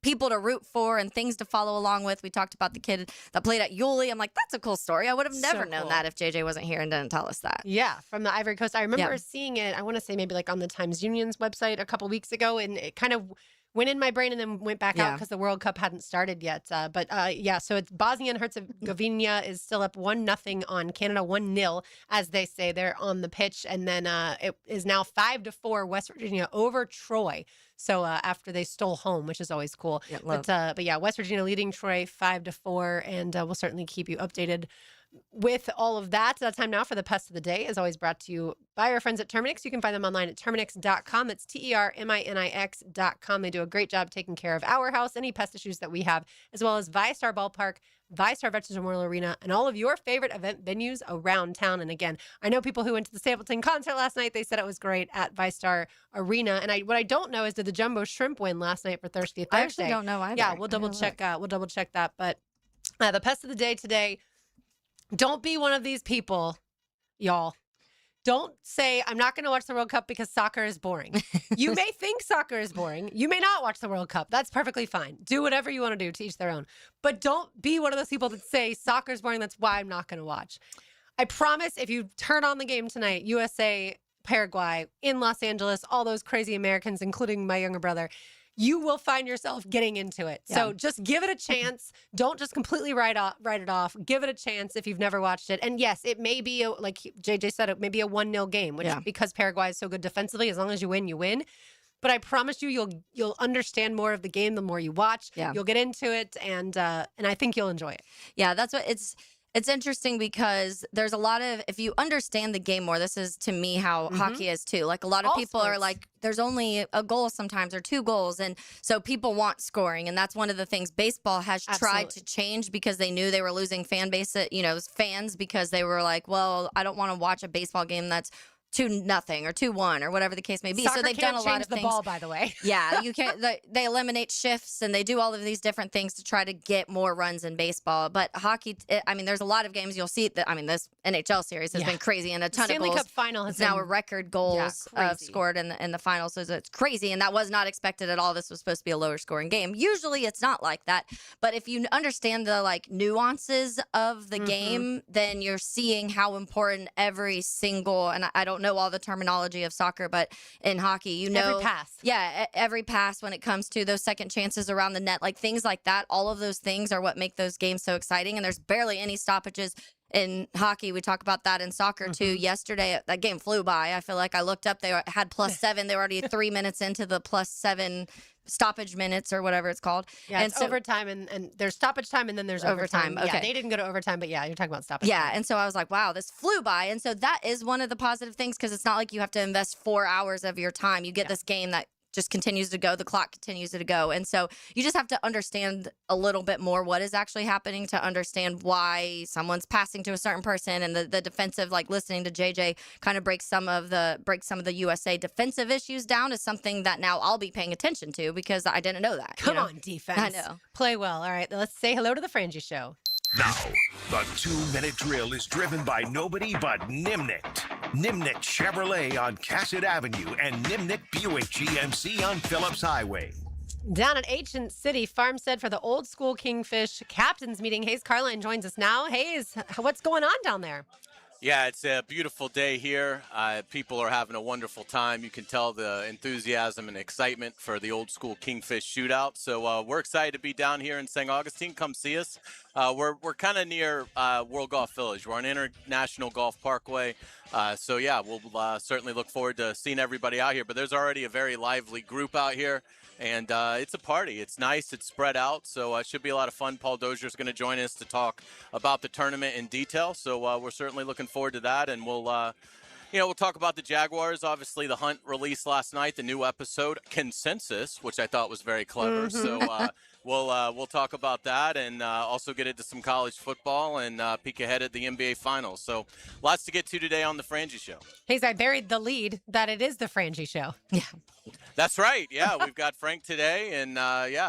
people to root for and things to follow along with. We talked about the kid that played at Yulee. I'm like, that's a cool story. I would have never known that if JJ wasn't here and didn't tell us that. Yeah, from the Ivory Coast. I remember seeing it, I want to say maybe on the Times Union's website a couple weeks ago, and it kind of went in my brain and then went back out because the World Cup hadn't started yet. So it's Bosnia and Herzegovina is still up 1-0 on Canada, 1-0, as they say. They're on the pitch. And then it is now 5-4 West Virginia over Troy. So after they stole home, which is always cool. Yeah, but West Virginia leading Troy 5-4, and we'll certainly keep you updated with all of that. Time now for the Pest of the Day is always brought to you by our friends at Terminix. You can find them online at Terminix.com. That's TERMINIX.com. They do a great job taking care of our house, any pest issues that we have, as well as ViStar Ballpark, ViStar Veterans Memorial Arena, and all of your favorite event venues around town. And again, I know people who went to the Stapleton concert last night. They said it was great at ViStar Arena. And what I don't know is, did the Jumbo Shrimp win last night for Thirsty Thursday? I actually don't know either. Yeah, we'll double check that. But the Pest of the Day today. Don't be one of these people, y'all. Don't say, I'm not going to watch the World Cup because soccer is boring. You may think soccer is boring. You may not watch the World Cup. That's perfectly fine. Do whatever you want to do, to each their own. But don't be one of those people that say soccer is boring. That's why I'm not going to watch. I promise if you turn on the game tonight, USA, Paraguay, in Los Angeles, all those crazy Americans, including my younger brother, you will find yourself getting into it. Yeah. So just give it a chance. Don't just completely write it off. Give it a chance if you've never watched it. And yes, it may be, like JJ said, it may be a 1-0 game, which because Paraguay is so good defensively, as long as you win, you win. But I promise you, you'll understand more of the game the more you watch. Yeah. You'll get into it, and I think you'll enjoy it. Yeah, that's what it's It's interesting because there's a lot of, if you understand the game more, this is to me how hockey is too. Like a lot of All people are sports. like, there's only a goal sometimes or 2 goals. And so people want scoring. And that's one of the things baseball has tried to change because they knew they were losing fan base, fans, because they were like, well, I don't want to watch a baseball game that's 2-0 or 2-1 or whatever the case may be. Soccer so they've can't done a lot change of the things. ball, by the way. Yeah, you can't. They eliminate shifts and they do all of these different things to try to get more runs in baseball. But hockey, there's a lot of games you'll see that. This NHL series has been crazy and a ton Stanley of goals. Cup final has it's now been- a record goals scored in the final, so it's crazy. And that was not expected at all. This was supposed to be a lower scoring game. Usually, it's not like that. But if you understand the nuances of the game, then you're seeing how important every single, and I don't know all the terminology of soccer, but in hockey, Every pass. Yeah, every pass when it comes to those second chances around the net, like things like that. All of those things are what make those games so exciting. And there's barely any stoppages in hockey. We talk about that in soccer too. Yesterday, that game flew by. I feel like I looked up, they had +7. They were already 3 minutes into the +7 stoppage minutes or whatever it's called. Yeah, and it's so, overtime, and there's stoppage time, and then there's overtime. Okay. Yeah, they didn't go to overtime, but yeah, you're talking about stoppage Yeah, time. and so I was like, wow, this flew by. And so that is one of the positive things because it's not like you have to invest 4 hours of your time. You get this game that just continues to go. The clock continues to go. And so you just have to understand a little bit more what is actually happening to understand why someone's passing to a certain person, and the defensive, like listening to JJ kind of break some of the USA defensive issues down is something that now I'll be paying attention to because I didn't know that. Come on, defense. I know. Play well. All right, let's say hello to the Frangie Show. Now, the 2-minute drill is driven by nobody but Nimnicht. Nimnicht Chevrolet on Cassett Avenue and Nimnicht Buick GMC on Phillips Highway. Down at Ancient City Farmstead for the Old School Kingfish Captains Meeting. Hayes Carline joins us now. Hayes, what's going on down there? Yeah, it's a beautiful day here. People are having a wonderful time. You can tell the enthusiasm and excitement for the Old School Kingfish Shootout. So we're excited to be down here in St. Augustine. Come see us. We're kind of near World Golf Village. We're on International Golf Parkway. So yeah, we'll certainly look forward to seeing everybody out here. But there's already a very lively group out here. And it's a party. It's nice. It's spread out. So it should be a lot of fun. Paul Dozier's going to join us to talk about the tournament in detail. So we're certainly looking forward to that. And we'll talk about the Jaguars. Obviously, the Hunt released last night, the new episode, Consensus, which I thought was very clever. So we'll talk about that and also get into some college football and peek ahead at the NBA Finals. So lots to get to today on the Frangie Show. Hayes, I buried the lead that it is the Frangie Show. Yeah. That's right. Yeah, we've got Frank today, and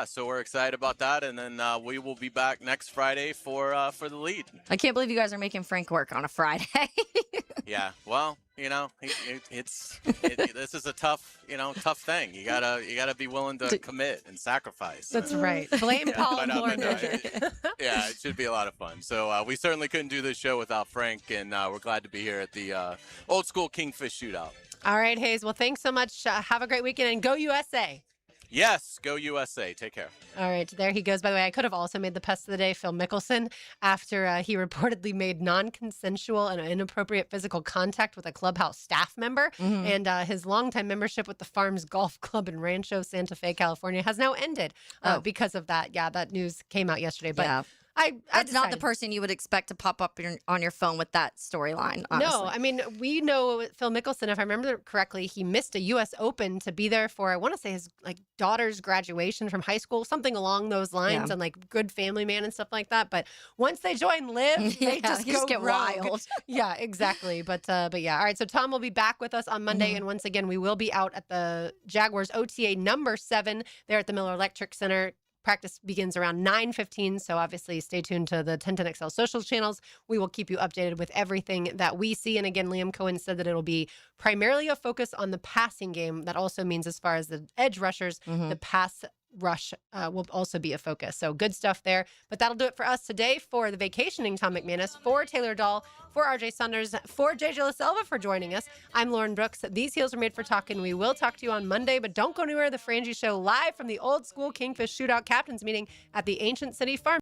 so we're excited about that. And then we will be back next Friday for the lead. I can't believe you guys are making Frank work on a Friday. Yeah, well, this is a tough thing. You gotta be willing to commit and sacrifice. That's right. Blame Paul more. Yeah, it should be a lot of fun. So we certainly couldn't do this show without Frank, and we're glad to be here at the Old School Kingfish Shootout. All right, Hayes. Well, thanks so much. Have a great weekend and go USA. Yes, go USA. Take care. All right, there he goes. By the way, I could have also made the pest of the day, Phil Mickelson, after he reportedly made non-consensual and inappropriate physical contact with a clubhouse staff member. And his longtime membership with the Farms Golf Club in Rancho Santa Fe, California, has now ended because of that. Yeah, that news came out yesterday. But yeah. That's not the person you would expect to pop up on your phone with that storyline, honestly. No, I mean, we know Phil Mickelson, if I remember correctly, he missed a U.S. Open to be there for, I want to say, his daughter's graduation from high school, something along those lines, and good family man and stuff like that. But once they join Live, they just get rogue. wild. Yeah, exactly. But yeah. All right, so Tom will be back with us on Monday. And once again, we will be out at the Jaguars OTA number 7 there at the Miller Electric Center. Practice begins around 9:15, so obviously stay tuned to the 1010XL social channels. We will keep you updated with everything that we see. And again, Liam Cohen said that it'll be primarily a focus on the passing game. That also means as far as the edge rushers, the pass rush will also be a focus. So good stuff there. But that'll do it for us today. For the vacationing Tom McManus, for Taylor Dahl, for RJ Saunders, for JJ LaSelva for joining us. I'm Lauren Brooks. These heels are made for talking. We will talk to you on Monday, but don't go anywhere. The Frangie Show live from the Old School Kingfish Shootout Captains Meeting at the Ancient City Farm.